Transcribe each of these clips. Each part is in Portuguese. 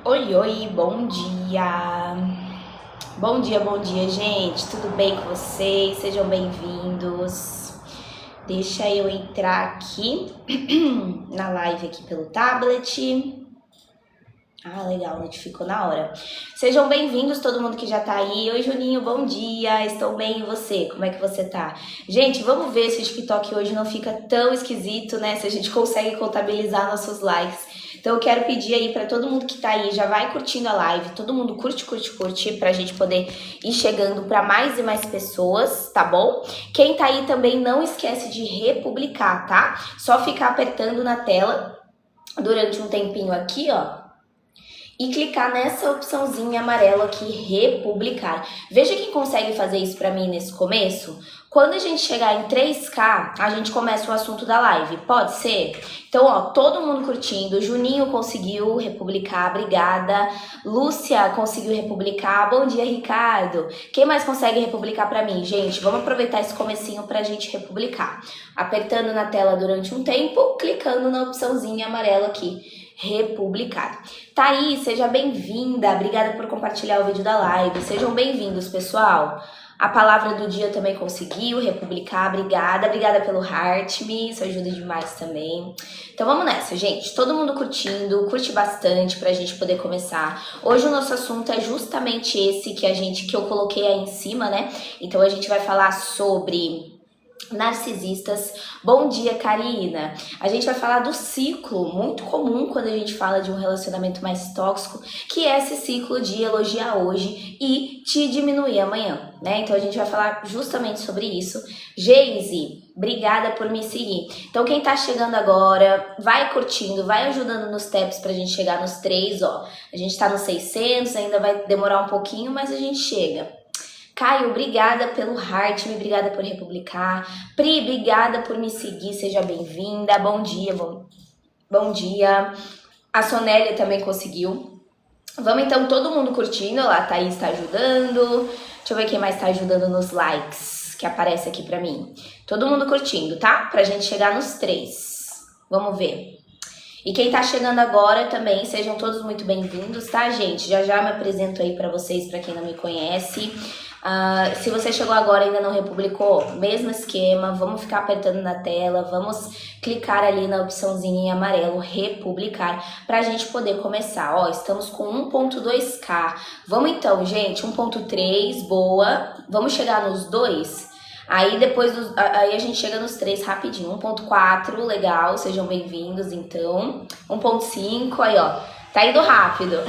Oi, oi, bom dia! Bom dia, gente! Tudo bem com vocês? Sejam bem-vindos. Deixa eu entrar aqui na live aqui pelo tablet. Ah, legal, notificou na hora. Sejam bem-vindos todo mundo que já tá aí. Oi, Juninho, bom dia. Estou bem, e você? Como é que você tá? Gente, vamos ver se o TikTok hoje não fica tão esquisito, né? Se a gente consegue contabilizar nossos likes. Então eu quero pedir aí pra todo mundo que tá aí, já vai curtindo a live. Todo mundo curte, pra gente poder ir chegando pra mais e mais pessoas, tá bom? Quem tá aí também não esquece de republicar, tá? Só ficar apertando na tela durante um tempinho aqui, ó. E clicar nessa opçãozinha amarela aqui, republicar. Veja quem consegue fazer isso pra mim nesse começo. Quando a gente chegar em 3K, a gente começa o assunto da live, pode ser? Então, ó, todo mundo curtindo, Juninho conseguiu republicar, obrigada. Lúcia conseguiu republicar, bom dia, Ricardo. Quem mais consegue republicar pra mim? Gente, vamos aproveitar esse comecinho pra gente republicar. Apertando na tela durante um tempo, clicando na opçãozinha amarela aqui, republicar. Thaís, seja bem-vinda, obrigada por compartilhar o vídeo da live, sejam bem-vindos, pessoal. A palavra do dia também conseguiu republicar, obrigada pelo heart me, isso ajuda demais também. Então vamos nessa, gente, todo mundo curtindo, curte bastante pra gente poder começar. Hoje o nosso assunto é justamente esse que eu coloquei aí em cima, né? Então a gente vai falar sobre narcisistas. Bom dia, Karina. A gente vai falar do ciclo muito comum quando a gente fala de um relacionamento mais tóxico, que é esse ciclo de elogiar hoje e te diminuir amanhã, né? Então a gente vai falar justamente sobre isso. Geise, obrigada por me seguir. Então quem tá chegando agora, vai curtindo, vai ajudando nos taps pra gente chegar nos 3, ó. A gente tá nos 600, ainda vai demorar um pouquinho, mas a gente chega. Caio, obrigada pelo heart, obrigada por republicar. Pri, obrigada por me seguir, seja bem-vinda. Bom dia, bom dia. A Sonélia também conseguiu. Vamos então, todo mundo curtindo. Lá, a Thaís tá ajudando. Deixa eu ver quem mais tá ajudando nos likes, que aparece aqui pra mim. Todo mundo curtindo, tá? Pra gente chegar nos 3. Vamos ver. E quem tá chegando agora também, sejam todos muito bem-vindos, tá, gente? Já me apresento aí pra vocês, pra quem não me conhece. Se você chegou agora e ainda não republicou, mesmo esquema, vamos ficar apertando na tela, vamos clicar ali na opçãozinha em amarelo, republicar, pra gente poder começar. Ó, estamos com 1.2K. Vamos então, gente, 1.3, boa. Vamos chegar nos 2? Aí depois, aí a gente chega nos 3 rapidinho. 1.4, legal, sejam bem-vindos então. 1.5, aí ó, tá indo rápido.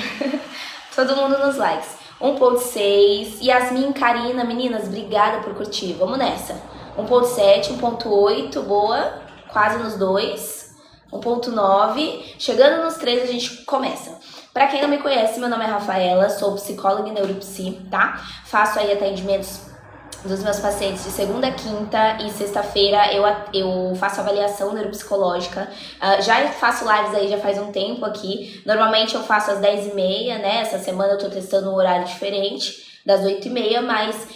Todo mundo nos likes. 1.6, Yasmin, Karina, meninas, obrigada por curtir, vamos nessa. 1.7, 1.8, boa, quase nos 2. 1.9, chegando nos 3 a gente começa. Pra quem não me conhece, meu nome é Rafaela, sou psicóloga e neuropsi, tá? Faço aí atendimentos dos meus pacientes de segunda, quinta e sexta-feira eu faço avaliação neuropsicológica. Já faço lives aí já faz um tempo aqui. Normalmente eu faço às 10h30, né? Essa semana eu tô testando um horário diferente, das 8h30, mas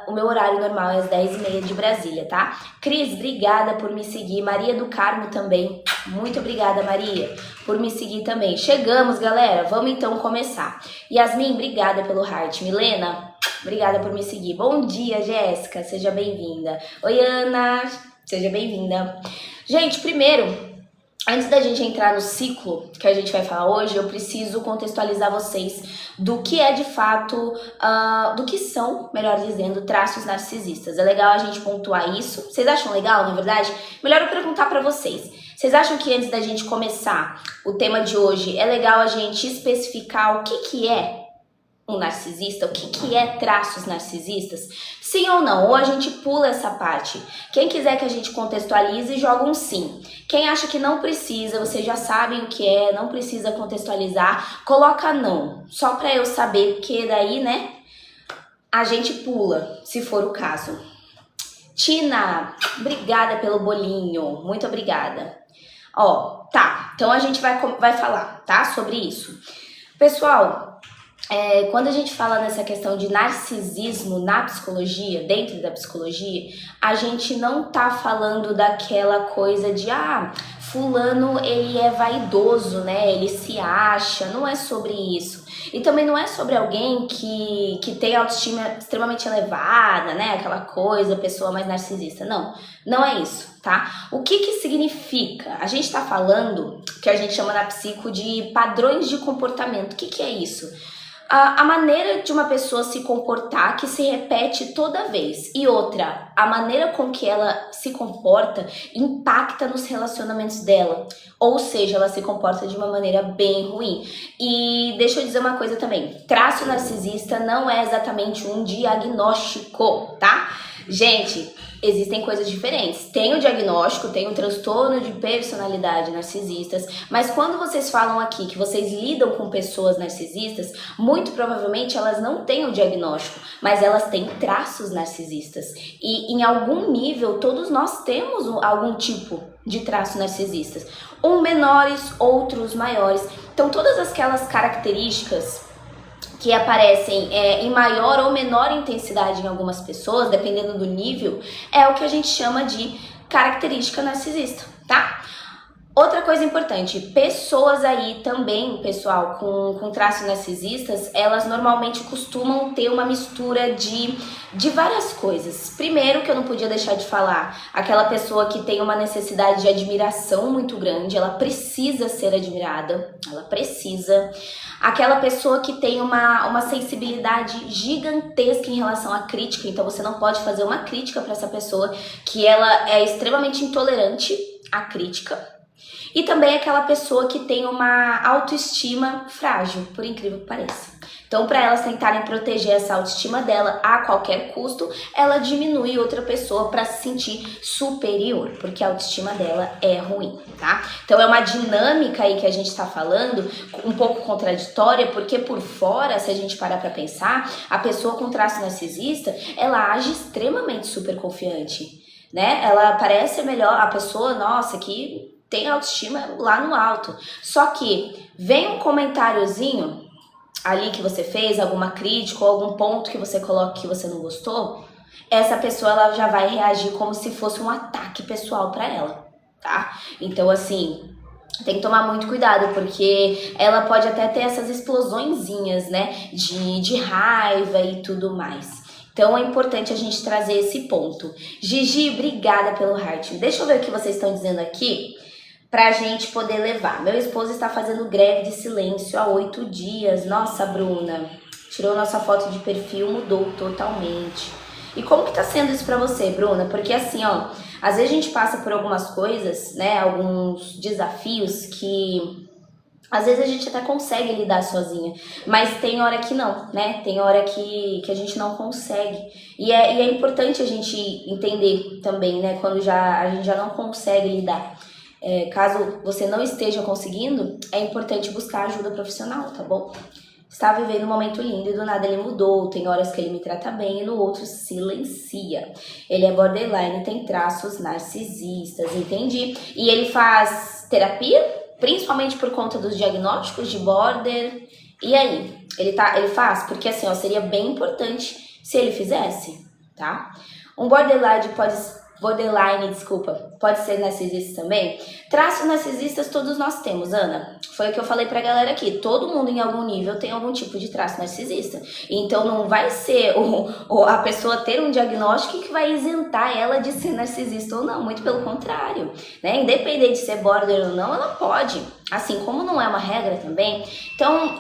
o meu horário normal é às 10h30 de Brasília, tá? Cris, obrigada por me seguir. Maria do Carmo também. Muito obrigada, Maria, por me seguir também. Chegamos, galera. Vamos então começar. Yasmin, obrigada pelo heart. Milena, obrigada por me seguir. Bom dia, Jéssica, seja bem-vinda. Oi, Ana, seja bem-vinda. Gente, primeiro, antes da gente entrar no ciclo que a gente vai falar hoje, eu preciso contextualizar vocês do que é de fato, do que são, melhor dizendo, traços narcisistas. É legal a gente pontuar isso. Vocês acham legal, na verdade? Melhor eu perguntar pra vocês. Vocês acham que antes da gente começar o tema de hoje, é legal a gente especificar o que é um narcisista, o que é traços narcisistas? Sim ou não? Ou a gente pula essa parte? Quem quiser que a gente contextualize, joga um sim. Quem acha que não precisa, vocês já sabem o que é, não precisa contextualizar, coloca não. Só pra eu saber, porque daí, né, a gente pula, se for o caso. Tina, obrigada pelo bolinho, muito obrigada. Ó, tá, então a gente vai falar, tá, sobre isso. Pessoal, quando a gente fala nessa questão de narcisismo na psicologia, dentro da psicologia, a gente não tá falando daquela coisa de fulano ele é vaidoso, né? Ele se acha, não é sobre isso. E também não é sobre alguém que tem autoestima extremamente elevada, né? Aquela coisa, pessoa mais narcisista. Não, não é isso, tá? O que que significa? A gente tá falando, que a gente chama na psico de padrões de comportamento. O que que é isso? A maneira de uma pessoa se comportar que se repete toda vez. E outra, a maneira com que ela se comporta impacta nos relacionamentos dela. Ou seja, ela se comporta de uma maneira bem ruim. E deixa eu dizer uma coisa também. Traço narcisista não é exatamente um diagnóstico, tá? Gente, existem coisas diferentes. Tem o diagnóstico, tem o transtorno de personalidade narcisistas, mas quando vocês falam aqui que vocês lidam com pessoas narcisistas, muito provavelmente elas não têm o diagnóstico, mas elas têm traços narcisistas. E em algum nível, todos nós temos algum tipo de traços narcisistas. Uns menores, outros maiores. Então, todas aquelas características que aparecem em maior ou menor intensidade em algumas pessoas, dependendo do nível, é o que a gente chama de característica narcisista, tá? Outra coisa importante, pessoas aí também, pessoal, com traços narcisistas, elas normalmente costumam ter uma mistura de várias coisas. Primeiro, que eu não podia deixar de falar, aquela pessoa que tem uma necessidade de admiração muito grande, ela precisa ser admirada, ela precisa. Aquela pessoa que tem uma sensibilidade gigantesca em relação à crítica, então você não pode fazer uma crítica para essa pessoa, que ela é extremamente intolerante à crítica. E também aquela pessoa que tem uma autoestima frágil, por incrível que pareça. Então, para elas tentarem proteger essa autoestima dela a qualquer custo, ela diminui outra pessoa para se sentir superior, porque a autoestima dela é ruim, tá? Então, é uma dinâmica aí que a gente tá falando, um pouco contraditória, porque por fora, se a gente parar para pensar, a pessoa com traço narcisista, ela age extremamente super confiante, né? Ela parece melhor, a pessoa, nossa, que tem autoestima lá no alto. Só que vem um comentáriozinho ali que você fez, alguma crítica ou algum ponto que você coloca que você não gostou, essa pessoa ela já vai reagir como se fosse um ataque pessoal pra ela, tá? Então, assim, tem que tomar muito cuidado, porque ela pode até ter essas explosõezinhas, né, de raiva e tudo mais. Então é importante a gente trazer esse ponto. Gigi, obrigada pelo heart. Deixa eu ver o que vocês estão dizendo aqui pra gente poder levar. Meu esposo está fazendo greve de silêncio há 8 dias. Nossa, Bruna, tirou nossa foto de perfil, mudou totalmente. E como que tá sendo isso pra você, Bruna? Porque assim, ó, às vezes a gente passa por algumas coisas, né, alguns desafios que às vezes a gente até consegue lidar sozinha, mas tem hora que não, né? Tem hora que a gente não consegue. E é importante a gente entender também, né, quando a gente já não consegue lidar. Caso você não esteja conseguindo, é importante buscar ajuda profissional, tá bom? Está vivendo um momento lindo e do nada ele mudou. Tem horas que ele me trata bem e no outro silencia. Ele é borderline, tem traços narcisistas, entendi. E ele faz terapia, principalmente por conta dos diagnósticos de border. E aí? Ele faz? Porque assim, ó, seria bem importante se ele fizesse, tá? Um borderline pode ser narcisista também. Traços narcisistas todos nós temos, Ana. Foi o que eu falei pra galera aqui. Todo mundo em algum nível tem algum tipo de traço narcisista. Então não vai ser a pessoa ter um diagnóstico que vai isentar ela de ser narcisista ou não. Muito pelo contrário, né? Independente de ser border ou não, ela pode. Assim como não é uma regra também. Então,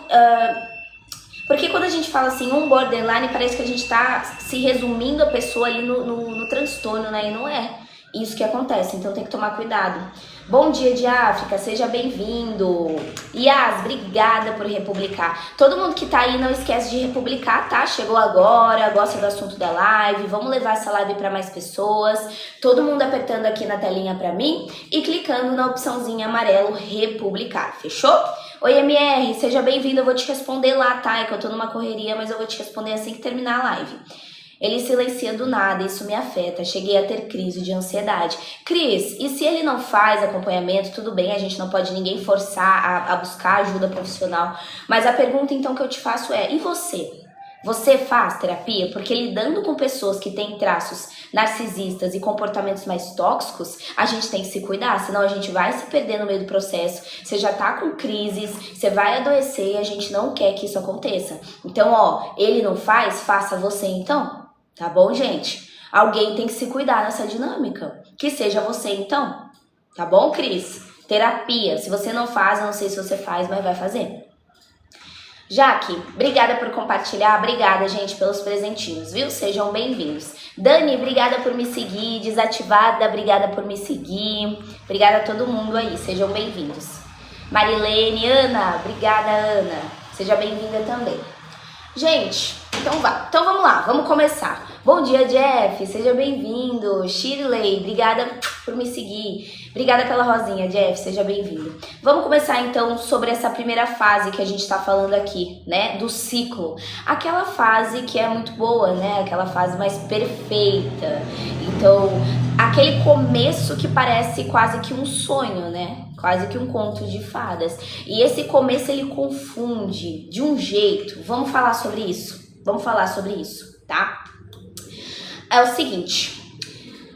porque quando a gente fala assim, um borderline, parece que a gente tá se resumindo a pessoa ali no transtorno, né? E não é isso que acontece, então tem que tomar cuidado. Bom dia de África, seja bem-vindo. Yas, obrigada por republicar. Todo mundo que tá aí não esquece de republicar, tá? Chegou agora, gosta do assunto da live, vamos levar essa live para mais pessoas. Todo mundo apertando aqui na telinha para mim e clicando na opçãozinha amarelo republicar, fechou? Oi, MR, seja bem-vindo, eu vou te responder lá, tá? É que eu tô numa correria, mas eu vou te responder assim que terminar a live. Ele silencia do nada, isso me afeta, cheguei a ter crise de ansiedade. Cris, e se ele não faz acompanhamento, tudo bem, a gente não pode ninguém forçar a buscar ajuda profissional. Mas a pergunta então que eu te faço é, e você? Você faz terapia? Porque lidando com pessoas que têm traços narcisistas e comportamentos mais tóxicos, a gente tem que se cuidar, senão a gente vai se perder no meio do processo, você já tá com crises, você vai adoecer e a gente não quer que isso aconteça. Então, ó, ele não faz, faça você então, tá bom, gente? Alguém tem que se cuidar nessa dinâmica, que seja você então, tá bom, Cris? Terapia, se você não faz, eu não sei se você faz, mas vai fazer. Jaque, obrigada por compartilhar, obrigada, gente, pelos presentinhos, viu? Sejam bem-vindos. Dani, obrigada por me seguir, desativada, obrigada por me seguir, obrigada a todo mundo aí, sejam bem-vindos. Marilene, Ana, obrigada, Ana, seja bem-vinda também. Gente, então vamos lá, vamos começar. Bom dia, Jeff, seja bem-vindo. Shirley, obrigada por me seguir. Obrigada pela rosinha, Jeff, seja bem-vindo. Vamos começar então sobre essa primeira fase que a gente tá falando aqui, né, do ciclo. Aquela fase que é muito boa, né, aquela fase mais perfeita. Então, aquele começo que parece quase que um sonho, né, quase que um conto de fadas. E esse começo ele confunde de um jeito. Vamos falar sobre isso, tá? É o seguinte...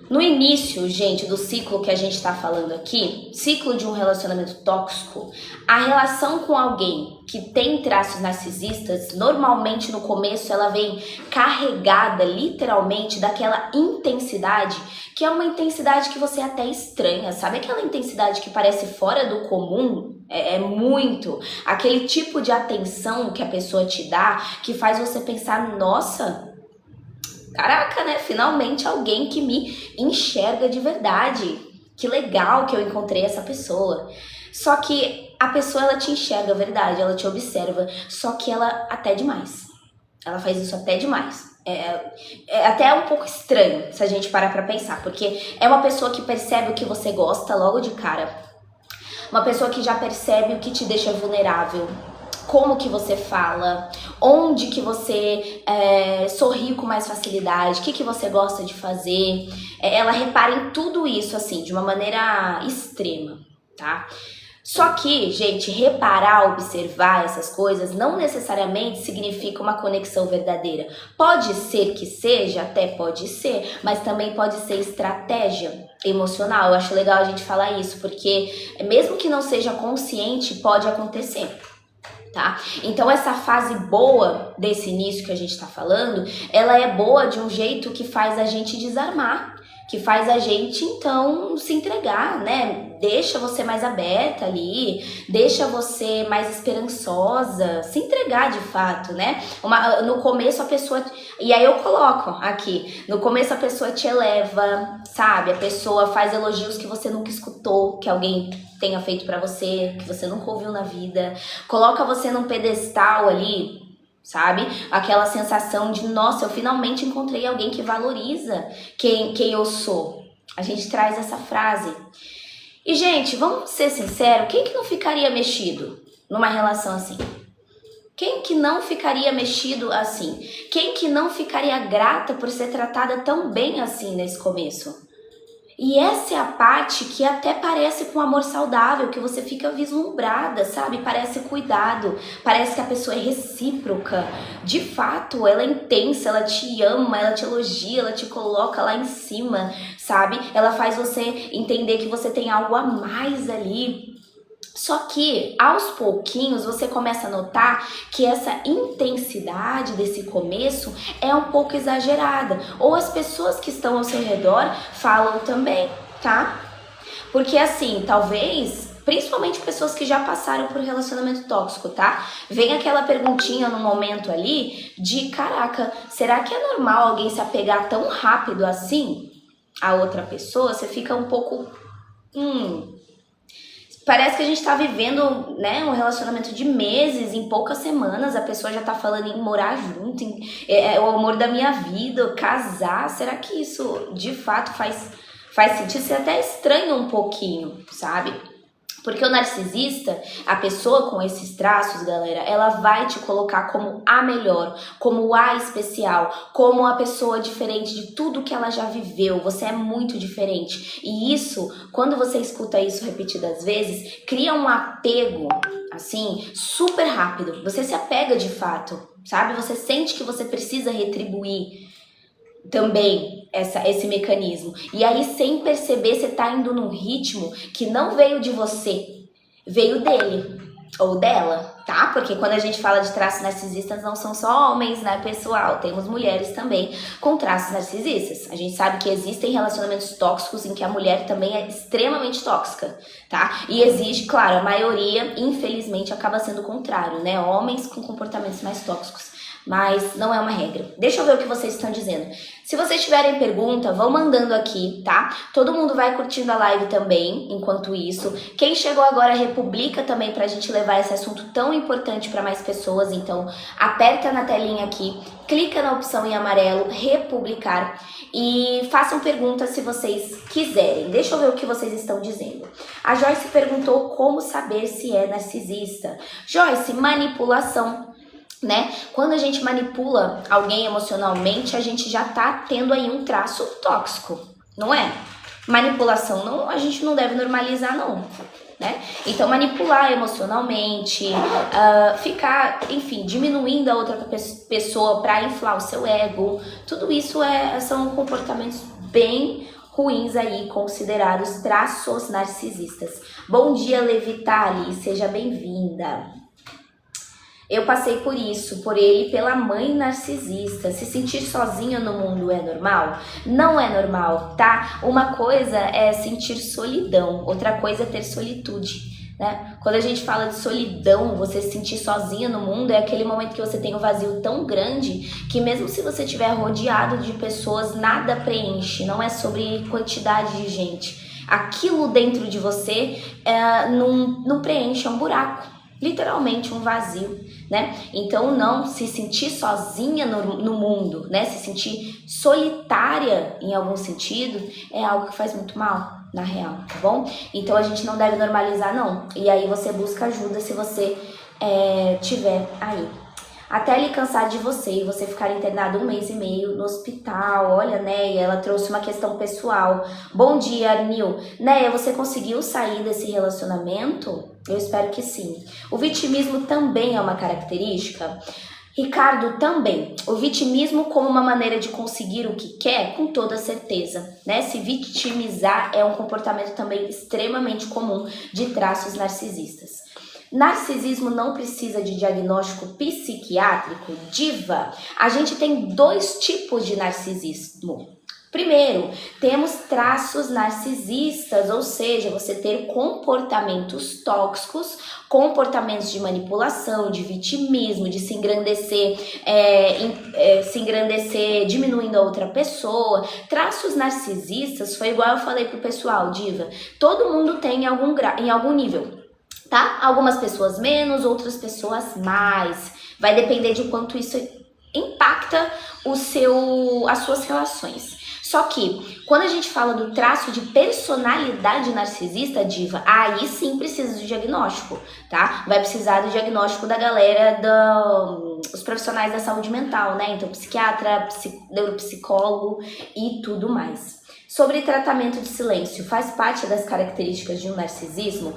No início, gente, do ciclo que a gente tá falando aqui, ciclo de um relacionamento tóxico, a relação com alguém que tem traços narcisistas, normalmente no começo ela vem carregada literalmente daquela intensidade, que é uma intensidade que você até estranha, sabe? Aquela intensidade que parece fora do comum, é muito. Aquele tipo de atenção que a pessoa te dá, que faz você pensar, nossa... Caraca, né? Finalmente alguém que me enxerga de verdade. Que legal que eu encontrei essa pessoa. Só que a pessoa, ela te enxerga a verdade, ela te observa. Só que ela até demais. Ela faz isso até demais. É até um pouco estranho se a gente parar pra pensar. Porque é uma pessoa que percebe o que você gosta logo de cara. Uma pessoa que já percebe o que te deixa vulnerável. Como que você fala, onde que você sorri com mais facilidade, o que você gosta de fazer. Ela repara em tudo isso, assim, de uma maneira extrema, tá? Só que, gente, reparar, observar essas coisas não necessariamente significa uma conexão verdadeira. Pode ser que seja, até pode ser, mas também pode ser estratégia emocional. Eu acho legal a gente falar isso, porque mesmo que não seja consciente, pode acontecer. Tá? Então essa fase boa desse início que a gente tá falando, ela é boa de um jeito que faz a gente desarmar, que faz a gente então se entregar, né? Deixa você mais aberta ali, deixa você mais esperançosa, se entregar de fato, né? No começo a pessoa, e aí eu coloco aqui, no começo a pessoa te eleva, sabe? A pessoa faz elogios que você nunca escutou, que alguém tenha feito pra você, que você nunca ouviu na vida, coloca você num pedestal ali, sabe? Aquela sensação de, nossa, eu finalmente encontrei alguém que valoriza quem eu sou. A gente traz essa frase. E, gente, vamos ser sinceros, quem que não ficaria mexido numa relação assim? Quem que não ficaria mexido assim? Quem que não ficaria grata por ser tratada tão bem assim nesse começo? E essa é a parte que até parece com amor saudável, que você fica vislumbrada, sabe? Parece cuidado, parece que a pessoa é recíproca. De fato, ela é intensa, ela te ama, ela te elogia, ela te coloca lá em cima, sabe? Ela faz você entender que você tem algo a mais ali. Só que, aos pouquinhos, você começa a notar que essa intensidade desse começo é um pouco exagerada. Ou as pessoas que estão ao seu redor falam também, tá? Porque assim, talvez, principalmente pessoas que já passaram por relacionamento tóxico, tá? Vem aquela perguntinha no momento ali de, caraca, será que é normal alguém se apegar tão rápido assim a outra pessoa? Você fica um pouco... Parece que a gente tá vivendo, né, um relacionamento de meses, em poucas semanas, a pessoa já tá falando em morar junto, o amor da minha vida, casar. Será que isso, de fato, faz sentido? Você até estranha um pouquinho, sabe? Porque o narcisista, a pessoa com esses traços, galera, ela vai te colocar como a melhor, como a especial, como a pessoa diferente de tudo que ela já viveu. Você é muito diferente. E isso, quando você escuta isso repetidas vezes, cria um apego, assim, super rápido. Você se apega de fato, sabe? Você sente que você precisa retribuir também esse mecanismo. E aí, sem perceber, você tá indo num ritmo que não veio de você, veio dele ou dela, tá? Porque quando a gente fala de traços narcisistas, não são só homens, né, pessoal? Temos mulheres também com traços narcisistas. A gente sabe que existem relacionamentos tóxicos em que a mulher também é extremamente tóxica, tá? E existe, claro, a maioria, infelizmente, acaba sendo o contrário, né? Homens com comportamentos mais tóxicos. Mas não é uma regra. Deixa eu ver o que vocês estão dizendo. Se vocês tiverem pergunta, vão mandando aqui, tá? Todo mundo vai curtindo a live também, enquanto isso. Quem chegou agora, republica também pra gente levar esse assunto tão importante para mais pessoas. Então, aperta na telinha aqui, clica na opção em amarelo, republicar e façam perguntas se vocês quiserem. Deixa eu ver o que vocês estão dizendo. A Joyce perguntou como saber se é narcisista. Joyce, manipulação. Né? Quando a gente manipula alguém emocionalmente, a gente já tá tendo aí um traço tóxico, não é? Manipulação, não, a gente não deve normalizar, não. Né? Então, manipular emocionalmente, ficar, enfim, diminuindo a outra pessoa para inflar o seu ego, tudo isso são comportamentos bem ruins aí, considerados traços narcisistas. Bom dia, Levitali, seja bem-vinda. Eu passei por isso, por ele e pela mãe narcisista. Se sentir sozinha no mundo é normal? Não é normal, tá? Uma coisa é sentir solidão, outra coisa é ter solitude, né? Quando a gente fala de solidão, você se sentir sozinha no mundo, é aquele momento que você tem um vazio tão grande que mesmo se você estiver rodeado de pessoas, nada preenche, não é sobre quantidade de gente. Aquilo dentro de você não preenche, é um buraco. Literalmente um vazio, né? Então não se sentir sozinha no mundo, né? Se sentir solitária em algum sentido é algo que faz muito mal, na real, tá bom? Então a gente não deve normalizar, não. E aí você busca ajuda se você tiver aí. Até ele cansar de você e você ficar internado 1 mês e meio no hospital. Olha, Neia, ela trouxe uma questão pessoal. Bom dia, Arnil. Neia, você conseguiu sair desse relacionamento? Eu espero que sim. O vitimismo também é uma característica? Ricardo, também. O vitimismo como uma maneira de conseguir o que quer, com toda certeza, né? Se vitimizar é um comportamento também extremamente comum de traços narcisistas. Narcisismo não precisa de diagnóstico psiquiátrico? Diva, a gente tem 2 tipos de narcisismo. Primeiro, temos traços narcisistas, ou seja, você ter comportamentos tóxicos, comportamentos de manipulação, de vitimismo, de se engrandecer, diminuindo a outra pessoa. Traços narcisistas, foi igual eu falei pro pessoal, Diva, todo mundo tem em algum nível. Tá? Algumas pessoas menos, outras pessoas mais. Vai depender de quanto isso impacta as suas relações. Só que, quando a gente fala do traço de personalidade narcisista, Diva, aí sim precisa do diagnóstico, tá? Vai precisar do diagnóstico da galera, os profissionais da saúde mental, né? Então, psiquiatra, neuropsicólogo e tudo mais. Sobre tratamento de silêncio, faz parte das características de um narcisismo?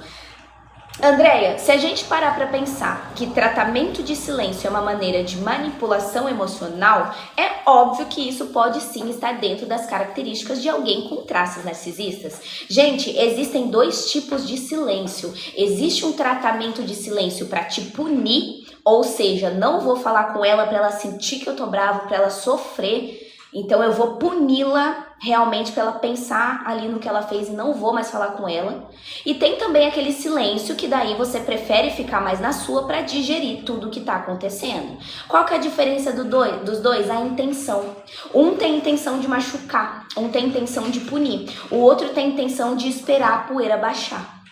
Andréia, se a gente parar para pensar que tratamento de silêncio é uma maneira de manipulação emocional, é óbvio que isso pode sim estar dentro das características de alguém com traços narcisistas. Gente, existem 2 tipos de silêncio. Existe um tratamento de silêncio para te punir, ou seja, não vou falar com ela para ela sentir que eu tô bravo, para ela sofrer. Então eu vou puni-la realmente para ela pensar ali no que ela fez e não vou mais falar com ela. E tem também aquele silêncio que daí você prefere ficar mais na sua para digerir tudo que tá acontecendo. Qual que é a diferença dos dois? A intenção. Um tem a intenção de machucar, um tem a intenção de punir, o outro tem a intenção de esperar a poeira baixar.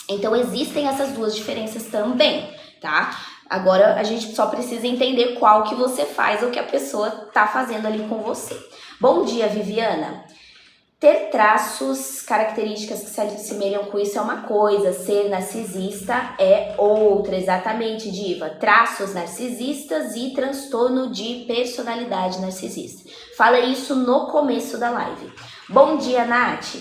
Então existem essas 2 diferenças também, tá? Agora a gente só precisa entender qual que você faz ou que a pessoa tá fazendo ali com você. Bom dia, Viviana. Ter traços, características que se assemelham com isso é uma coisa, ser narcisista é outra, exatamente, diva. Traços narcisistas e transtorno de personalidade narcisista. Falei isso no começo da live. Bom dia, Nath.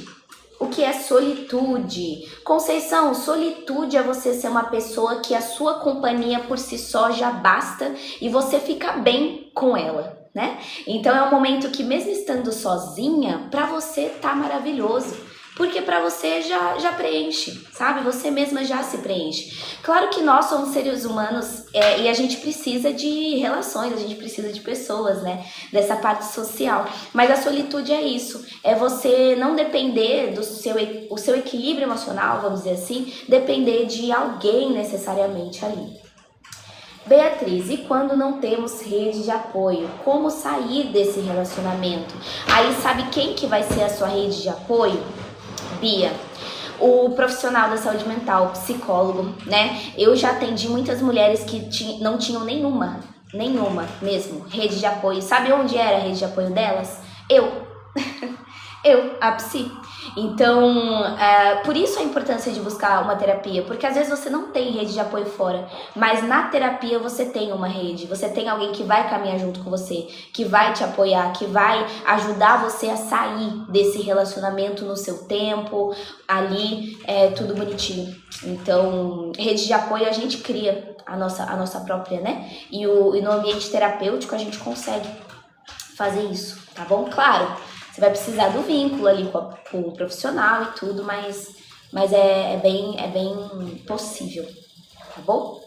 O que é solitude? Conceição, solitude é você ser uma pessoa que a sua companhia por si só já basta e você fica bem com ela, né? Então é um momento que mesmo estando sozinha, pra você tá maravilhoso. Porque pra você já preenche, sabe? Você mesma já se preenche. Claro que nós somos seres humanos e a gente precisa de relações, a gente precisa de pessoas, né? Dessa parte social. Mas a solitude é isso. É você não depender do seu equilíbrio emocional, vamos dizer assim, depender de alguém necessariamente ali. Beatriz, e quando não temos rede de apoio? Como sair desse relacionamento? Aí sabe quem que vai ser a sua rede de apoio? Bia, o profissional da saúde mental, o psicólogo, né? Eu já atendi muitas mulheres que não tinham nenhuma mesmo, rede de apoio. Sabe onde era a rede de apoio delas? Eu, a psi. Então, por isso a importância de buscar uma terapia, porque às vezes você não tem rede de apoio fora, mas na terapia você tem uma rede, você tem alguém que vai caminhar junto com você, que vai te apoiar, que vai ajudar você a sair desse relacionamento no seu tempo, ali, tudo bonitinho. Então, rede de apoio a gente cria a nossa própria, né? E no ambiente terapêutico a gente consegue fazer isso, tá bom? Claro, você vai precisar do vínculo ali com o profissional e tudo, mas é bem possível, tá bom?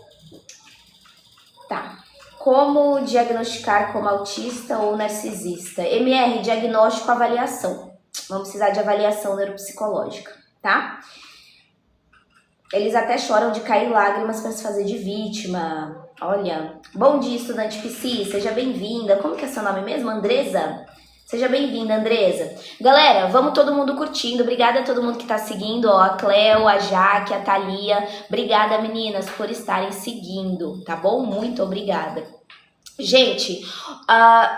Tá. Como diagnosticar como autista ou narcisista? MR, diagnóstico, avaliação. Vamos precisar de avaliação neuropsicológica, tá? Eles até choram de cair lágrimas para se fazer de vítima. Olha, bom dia, estudante psi, seja bem-vinda. Como que é seu nome mesmo? Andresa? Seja bem-vinda, Andresa. Galera, vamos todo mundo curtindo. Obrigada a todo mundo que tá seguindo, ó. A Cleo, a Jaque, a Thalia. Obrigada, meninas, por estarem seguindo, tá bom? Muito obrigada. Gente,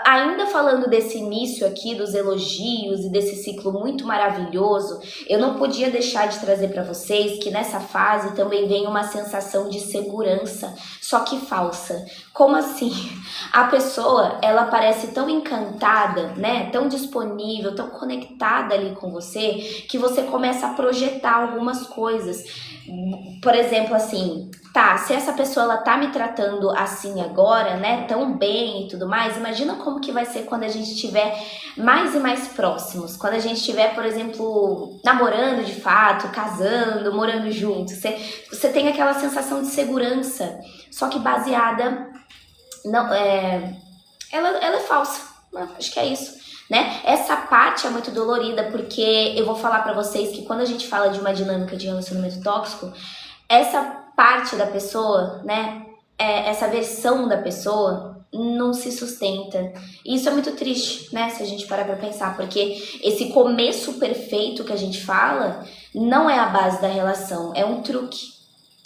ainda falando desse início aqui, dos elogios e desse ciclo muito maravilhoso, eu não podia deixar de trazer para vocês que nessa fase também vem uma sensação de segurança, só que falsa. Como assim? A pessoa, ela parece tão encantada, né? Tão disponível, tão conectada ali com você, que você começa a projetar algumas coisas. Por exemplo, assim, tá, se essa pessoa ela tá me tratando assim agora, né, tão bem e tudo mais, imagina como que vai ser quando a gente estiver mais e mais próximos, quando a gente estiver, por exemplo, namorando de fato, casando, morando juntos, você tem aquela sensação de segurança, só que baseada, não, ela é falsa, acho que é isso. Né? Essa parte é muito dolorida porque eu vou falar pra vocês que quando a gente fala de uma dinâmica de relacionamento tóxico, essa parte da pessoa, né, essa versão da pessoa não se sustenta. E isso é muito triste, né, se a gente parar pra pensar, porque esse começo perfeito que a gente fala não é a base da relação, é um truque.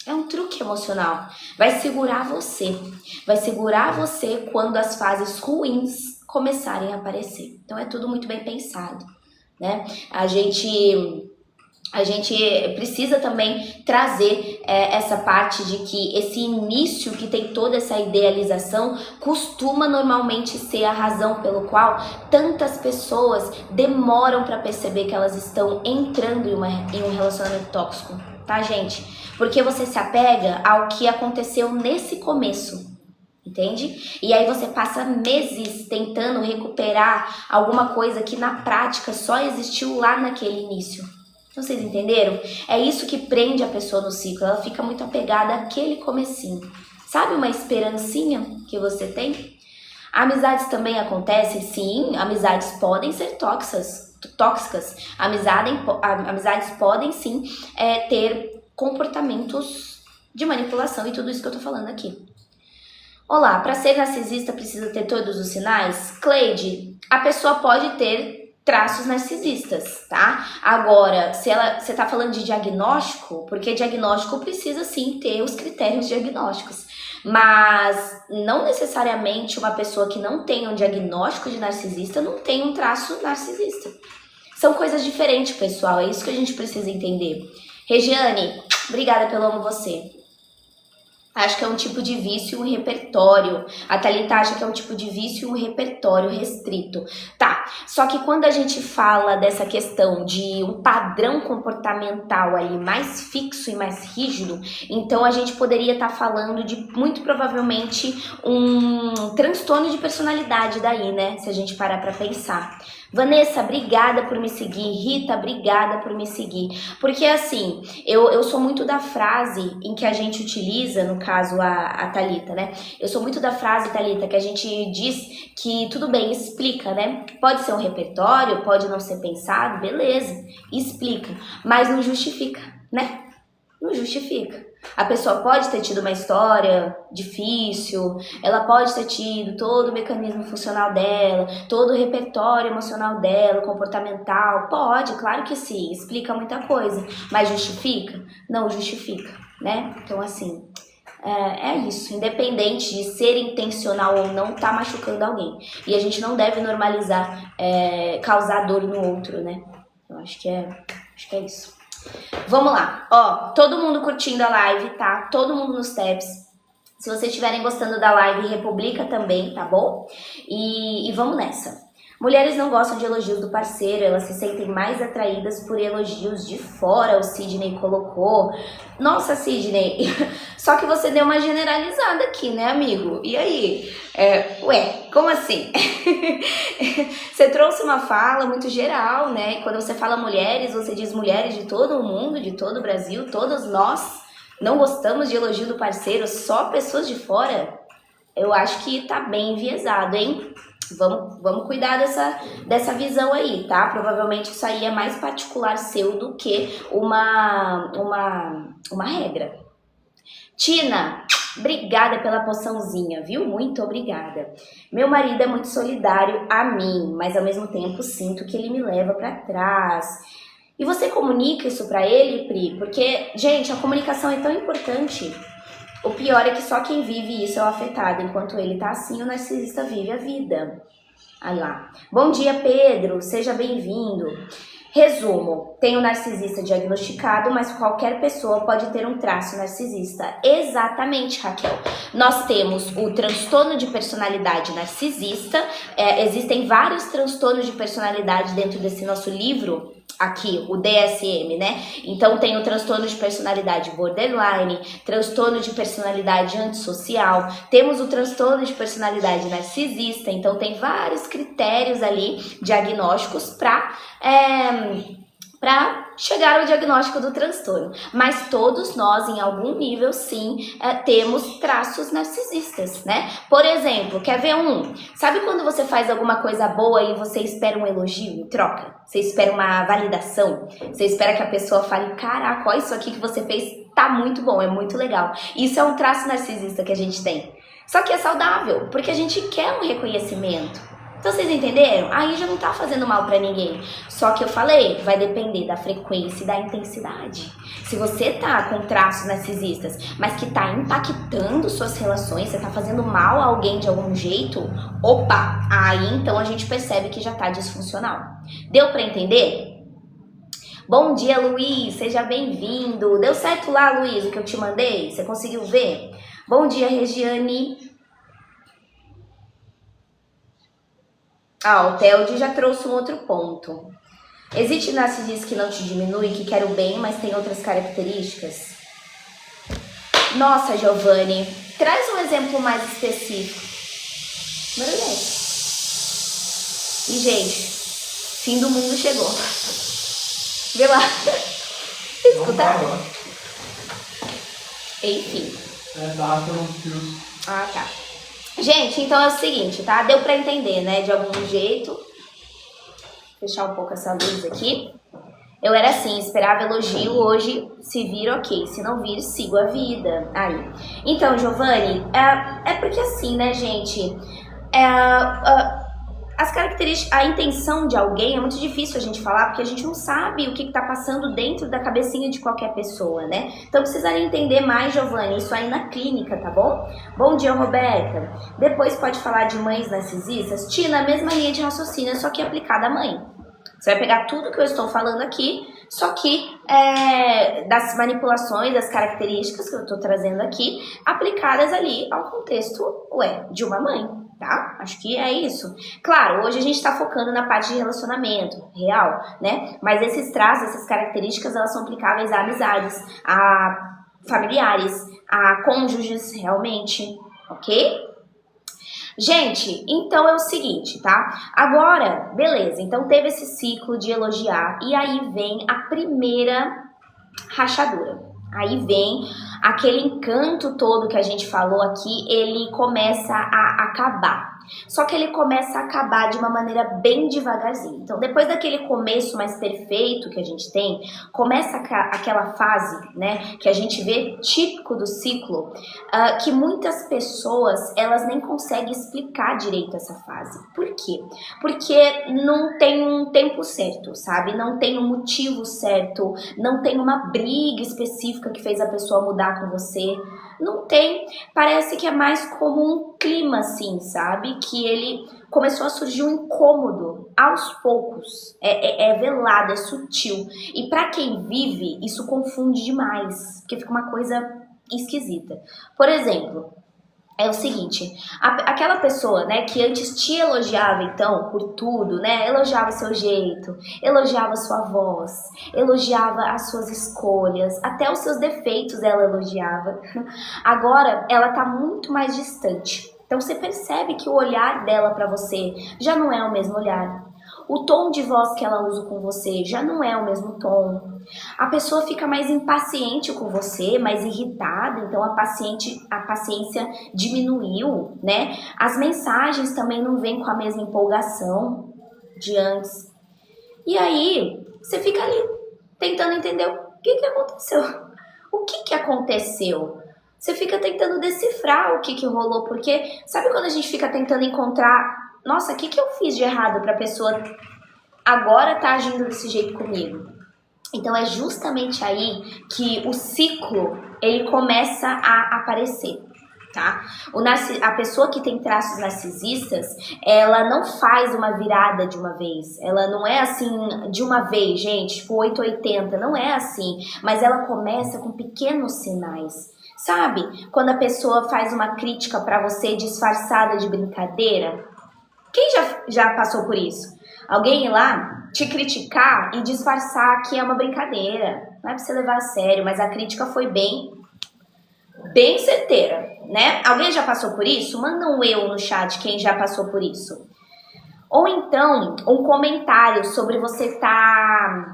É um truque emocional. Vai segurar você quando as fases ruins começarem a aparecer. Então é tudo muito bem pensado, né? A gente precisa também trazer essa parte de que esse início que tem toda essa idealização costuma normalmente ser a razão pelo qual tantas pessoas demoram para perceber que elas estão entrando em um relacionamento tóxico, tá, gente? Porque você se apega ao que aconteceu nesse começo. Entende? E aí você passa meses tentando recuperar alguma coisa que na prática só existiu lá naquele início. Vocês entenderam? É isso que prende a pessoa no ciclo. Ela fica muito apegada àquele comecinho. Sabe uma esperancinha que você tem? Amizades também acontecem? Sim, amizades podem ser tóxicas. Amizades podem sim ter comportamentos de manipulação e tudo isso que eu tô falando aqui. Olá, para ser narcisista precisa ter todos os sinais? Cleide, a pessoa pode ter traços narcisistas, tá? Agora, você tá falando de diagnóstico, porque diagnóstico precisa sim ter os critérios diagnósticos, mas não necessariamente uma pessoa que não tem um diagnóstico de narcisista não tem um traço narcisista. São coisas diferentes, pessoal. É isso que a gente precisa entender. Regiane, obrigada pelo amo você. Acho que é um tipo de vício, um repertório. A Thalita acha que é um tipo de vício, um repertório restrito. Tá, só que quando a gente fala dessa questão de um padrão comportamental ali mais fixo e mais rígido, então a gente poderia estar falando de, muito provavelmente, um transtorno de personalidade daí, né? Se a gente parar pra pensar. Vanessa, obrigada por me seguir. Rita, obrigada por me seguir. Porque assim, eu sou muito da frase em que a gente utiliza, no caso a Thalita, né? Eu sou muito da frase, Thalita, que a gente diz que tudo bem, explica, né? Pode ser um repertório, pode não ser pensado, beleza, explica. Mas não justifica, né? Não justifica. A pessoa pode ter tido uma história difícil, ela pode ter tido todo o mecanismo funcional dela, todo o repertório emocional dela, comportamental, pode, claro que sim, explica muita coisa, mas justifica? Não justifica, né? Então assim, é isso, independente de ser intencional ou não, tá machucando alguém. E a gente não deve normalizar, causar dor no outro, né? Eu acho que é isso. Vamos lá, ó, todo mundo curtindo a live, tá? Todo mundo nos tabs. Se vocês estiverem gostando da live, republica também, tá bom? E vamos nessa. Mulheres não gostam de elogios do parceiro, elas se sentem mais atraídas por elogios de fora, o Sidney colocou. Nossa, Sidney, só que você deu uma generalizada aqui, né, amigo? E aí? Ué, como assim? Você trouxe uma fala muito geral, né? Quando você fala mulheres, você diz mulheres de todo o mundo, de todo o Brasil, todos nós não gostamos de elogio do parceiro, só pessoas de fora? Eu acho que tá bem enviesado, hein? Vamos cuidar dessa visão aí, tá? Provavelmente isso aí é mais particular seu do que uma regra. Tina, obrigada pela poçãozinha, viu? Muito obrigada. Meu marido é muito solidário a mim, mas ao mesmo tempo sinto que ele me leva pra trás. E você comunica isso pra ele, Pri? Porque, gente, a comunicação é tão importante. O pior é que só quem vive isso é o afetado. Enquanto ele tá assim, o narcisista vive a vida. Olha lá. Bom dia, Pedro. Seja bem-vindo. Resumo. Tem o narcisista diagnosticado, mas qualquer pessoa pode ter um traço narcisista. Exatamente, Raquel. Nós temos o transtorno de personalidade narcisista. Existem vários transtornos de personalidade dentro desse nosso livro aqui, o DSM, né? Então tem o transtorno de personalidade borderline, transtorno de personalidade antissocial, temos o transtorno de personalidade narcisista, então tem vários critérios ali diagnósticos para chegar ao diagnóstico do transtorno. Mas todos nós, em algum nível, sim, temos traços narcisistas, né? Por exemplo, quer ver um? Sabe quando você faz alguma coisa boa e você espera um elogio em troca? Você espera uma validação? Você espera que a pessoa fale, caraca, olha isso aqui que você fez, tá muito bom, é muito legal. Isso é um traço narcisista que a gente tem. Só que é saudável, porque a gente quer um reconhecimento. Então vocês entenderam? Aí já não tá fazendo mal pra ninguém. Só que eu falei, vai depender da frequência e da intensidade. Se você tá com traços narcisistas, mas que tá impactando suas relações, você tá fazendo mal a alguém de algum jeito, opa, aí então a gente percebe que já tá disfuncional. Deu pra entender? Bom dia, Luiz, seja bem-vindo. Deu certo lá, Luiz, o que eu te mandei? Você conseguiu ver? Bom dia, Regiane. O Telde já trouxe um outro ponto. Existe narcisista que não te diminui, que quer o bem, mas tem outras características? Nossa, Giovanni, traz um exemplo mais específico. Barulhento. E, gente, fim do mundo chegou. Vê lá. Escuta? Enfim. Tá. Gente, então é o seguinte, tá? Deu pra entender, né? De algum jeito. Vou fechar um pouco essa luz aqui. Eu era assim, esperava elogio, hoje se vir, ok. Se não vir, sigo a vida. Aí. Então, Giovanni, é porque assim, né, gente? As características, a intenção de alguém é muito difícil a gente falar, porque a gente não sabe o que tá passando dentro da cabecinha de qualquer pessoa, né? Então precisaria entender mais, Giovanni, isso aí na clínica, tá bom? Bom dia, Roberta. Depois pode falar de mães narcisistas? Tina, a mesma linha de raciocínio, só que aplicada à mãe. Você vai pegar tudo que eu estou falando aqui, só que das manipulações, das características que eu estou trazendo aqui, aplicadas ali ao contexto, de uma mãe, tá? Acho que é isso. Claro, hoje a gente está focando na parte de relacionamento real, né? Mas esses traços, essas características, elas são aplicáveis a amizades, a familiares, a cônjuges, realmente, ok? Gente, então é o seguinte, tá? Agora, beleza, então teve esse ciclo de elogiar e aí vem a primeira rachadura. Aí vem aquele encanto todo que a gente falou aqui, ele começa a acabar. Só que ele começa a acabar de uma maneira bem devagarzinho. Então, depois daquele começo mais perfeito que a gente tem, começa aquela fase, né, que a gente vê típico do ciclo, que muitas pessoas, elas nem conseguem explicar direito essa fase. Por quê? Porque não tem um tempo certo, sabe? Não tem um motivo certo, não tem uma briga específica que fez a pessoa mudar com você. Não tem, parece que é mais como um clima assim, sabe? Que ele começou a surgir um incômodo aos poucos, é velado, é sutil. E pra quem vive, isso confunde demais, porque fica uma coisa esquisita. Por exemplo, é o seguinte, aquela pessoa, né, que antes te elogiava, então, por tudo, né, elogiava seu jeito, elogiava sua voz, elogiava as suas escolhas, até os seus defeitos ela elogiava. Agora, ela tá muito mais distante. Então, você percebe que o olhar dela pra você já não é o mesmo olhar. O tom de voz que ela usa com você já não é o mesmo tom. A pessoa fica mais impaciente com você, mais irritada, então a paciência diminuiu, né? As mensagens também não vêm com a mesma empolgação de antes. E aí, você fica ali, tentando entender o que aconteceu. O que aconteceu? Você fica tentando decifrar o que rolou, porque sabe quando a gente fica tentando encontrar, nossa, o que eu fiz de errado pra pessoa agora tá agindo desse jeito comigo? Então é justamente aí que o ciclo, ele começa a aparecer, tá? A pessoa que tem traços narcisistas, ela não faz uma virada de uma vez. Ela não é assim de uma vez, gente, tipo 880, não é assim. Mas ela começa com pequenos sinais. Sabe? Quando a pessoa faz uma crítica pra você disfarçada de brincadeira. Quem já passou por isso? Alguém ir lá te criticar e disfarçar que é uma brincadeira. Não é pra você levar a sério, mas a crítica foi bem certeira, né? Alguém já passou por isso? Manda um eu no chat quem já passou por isso. Ou então, um comentário sobre você tá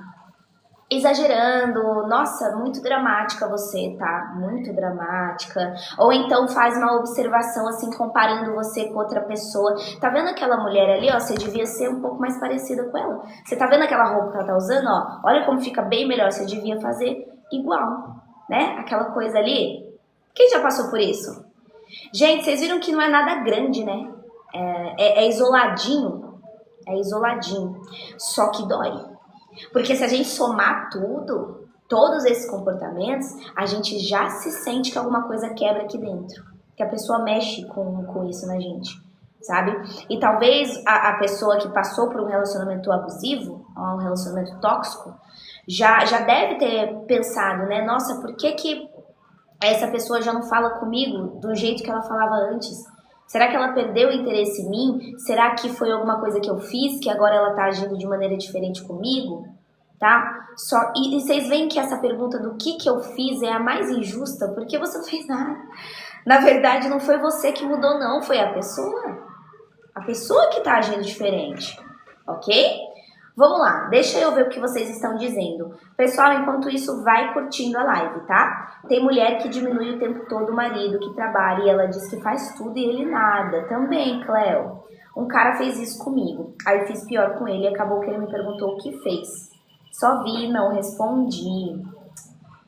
exagerando, nossa, muito dramática você, tá? Muito dramática. Ou então faz uma observação assim, comparando você com outra pessoa. Tá vendo aquela mulher ali, ó? Você devia ser um pouco mais parecida com ela. Você tá vendo aquela roupa que ela tá usando, ó? Olha como fica bem melhor, você devia fazer igual, né? Aquela coisa ali. Quem já passou por isso? Gente, vocês viram que não é nada grande, né? É isoladinho. É isoladinho. Só que dói. Porque se a gente somar tudo, todos esses comportamentos, a gente já se sente que alguma coisa quebra aqui dentro. Que a pessoa mexe com isso na gente, sabe? E talvez a pessoa que passou por um relacionamento abusivo, um relacionamento tóxico, já deve ter pensado, né? Nossa, por que essa pessoa já não fala comigo do jeito que ela falava antes? Será que ela perdeu o interesse em mim? Será que foi alguma coisa que eu fiz que agora ela tá agindo de maneira diferente comigo? Tá? E vocês veem que essa pergunta do que eu fiz é a mais injusta porque você não fez nada. Na verdade, não foi você que mudou, não. Foi a pessoa. A pessoa que tá agindo diferente. Ok? Vamos lá, deixa eu ver o que vocês estão dizendo. Pessoal, enquanto isso, vai curtindo a live, tá? Tem mulher que diminui o tempo todo o marido que trabalha e ela diz que faz tudo e ele nada. Também, Cleo. Um cara fez isso comigo. Aí fiz pior com ele e acabou que ele me perguntou o que fez. Só vi e não respondi.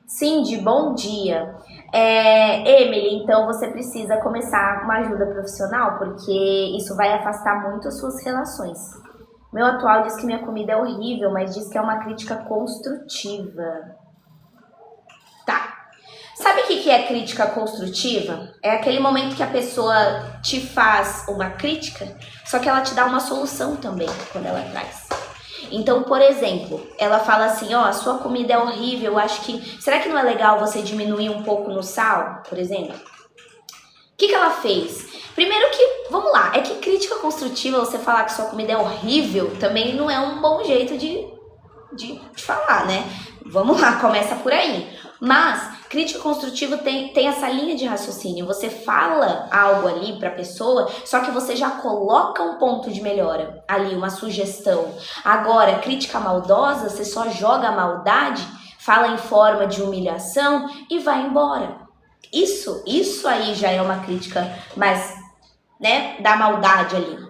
Cindy, bom dia. Emily, então você precisa começar uma ajuda profissional porque isso vai afastar muito as suas relações. Meu atual diz que minha comida é horrível, mas diz que é uma crítica construtiva. Tá. Sabe o que é crítica construtiva? É aquele momento que a pessoa te faz uma crítica, só que ela te dá uma solução também quando ela traz. Então, por exemplo, ela fala assim, ó, a sua comida é horrível, eu acho que... Será que não é legal você diminuir um pouco no sal, por exemplo? O que ela fez? Primeiro que, vamos lá, é que crítica construtiva, você falar que sua comida é horrível, também não é um bom jeito de falar, né? Vamos lá, começa por aí. Mas crítica construtiva tem essa linha de raciocínio. Você fala algo ali pra pessoa, só que você já coloca um ponto de melhora ali, uma sugestão. Agora, crítica maldosa, você só joga a maldade, fala em forma de humilhação e vai embora. Isso aí já é uma crítica mais, né, da maldade ali.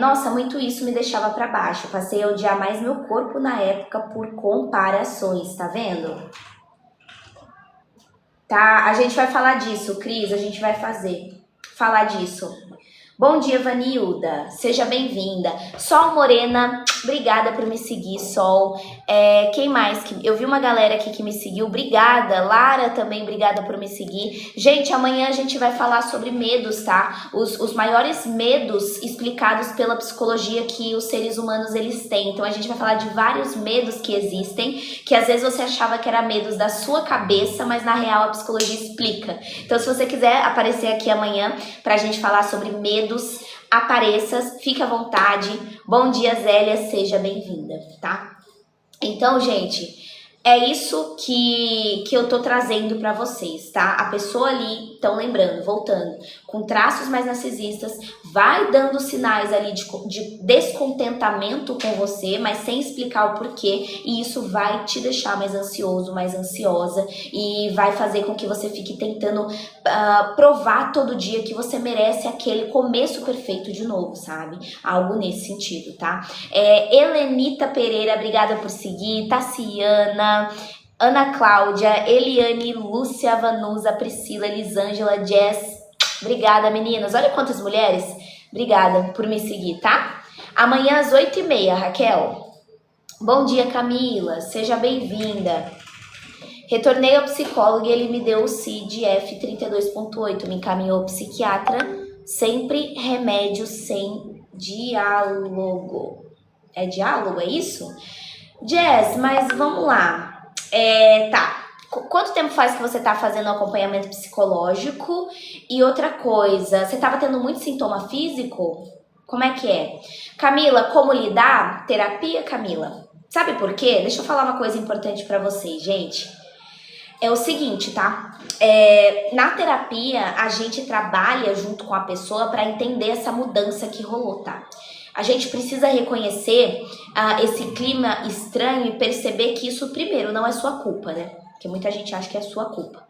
Nossa, muito isso me deixava pra baixo. Passei a odiar mais meu corpo na época por comparações, tá vendo? Tá, a gente vai falar disso, Cris, a gente vai falar disso. Bom dia, Vanilda, seja bem-vinda. Sol Morena, obrigada por me seguir, Sol. Quem mais? Eu vi uma galera aqui que me seguiu, obrigada. Lara também, obrigada por me seguir. Gente, amanhã a gente vai falar sobre medos, tá? Os maiores medos explicados pela psicologia que os seres humanos eles têm. Então a gente vai falar de vários medos que existem, que às vezes você achava que era medos da sua cabeça, mas na real a psicologia explica. Então se você quiser aparecer aqui amanhã pra gente falar sobre medos, apareça, fique à vontade. Bom dia, Zélia, seja bem-vinda, tá? Então, gente, é isso que eu tô trazendo pra vocês, tá? A pessoa ali, então lembrando, voltando, com traços mais narcisistas, vai dando sinais ali de descontentamento com você, mas sem explicar o porquê, e isso vai te deixar mais ansioso, mais ansiosa, e vai fazer com que você fique tentando provar todo dia que você merece aquele começo perfeito de novo, sabe? Algo nesse sentido, tá? Helenita Pereira, obrigada por seguir. Tassiana, Ana Cláudia, Eliane, Lúcia, Vanusa, Priscila, Elisângela, Jess. Obrigada, meninas. Olha quantas mulheres. Obrigada por me seguir, tá? Amanhã às 8h30, Raquel. Bom dia, Camila. Seja bem-vinda. Retornei ao psicólogo e ele me deu o CID-F 32.8. Me encaminhou ao psiquiatra. Sempre remédio sem diálogo. É diálogo, é isso? Jess, mas vamos lá. Tá. Quanto tempo faz que você tá fazendo acompanhamento psicológico? E outra coisa, você tava tendo muito sintoma físico? Como é que é? Camila, como lidar? Terapia, Camila? Sabe por quê? Deixa eu falar uma coisa importante pra vocês, gente. É o seguinte, tá? Na terapia, a gente trabalha junto com a pessoa pra entender essa mudança que rolou, tá? A gente precisa reconhecer esse clima estranho e perceber que isso, primeiro, não é sua culpa, né? Porque muita gente acha que é sua culpa.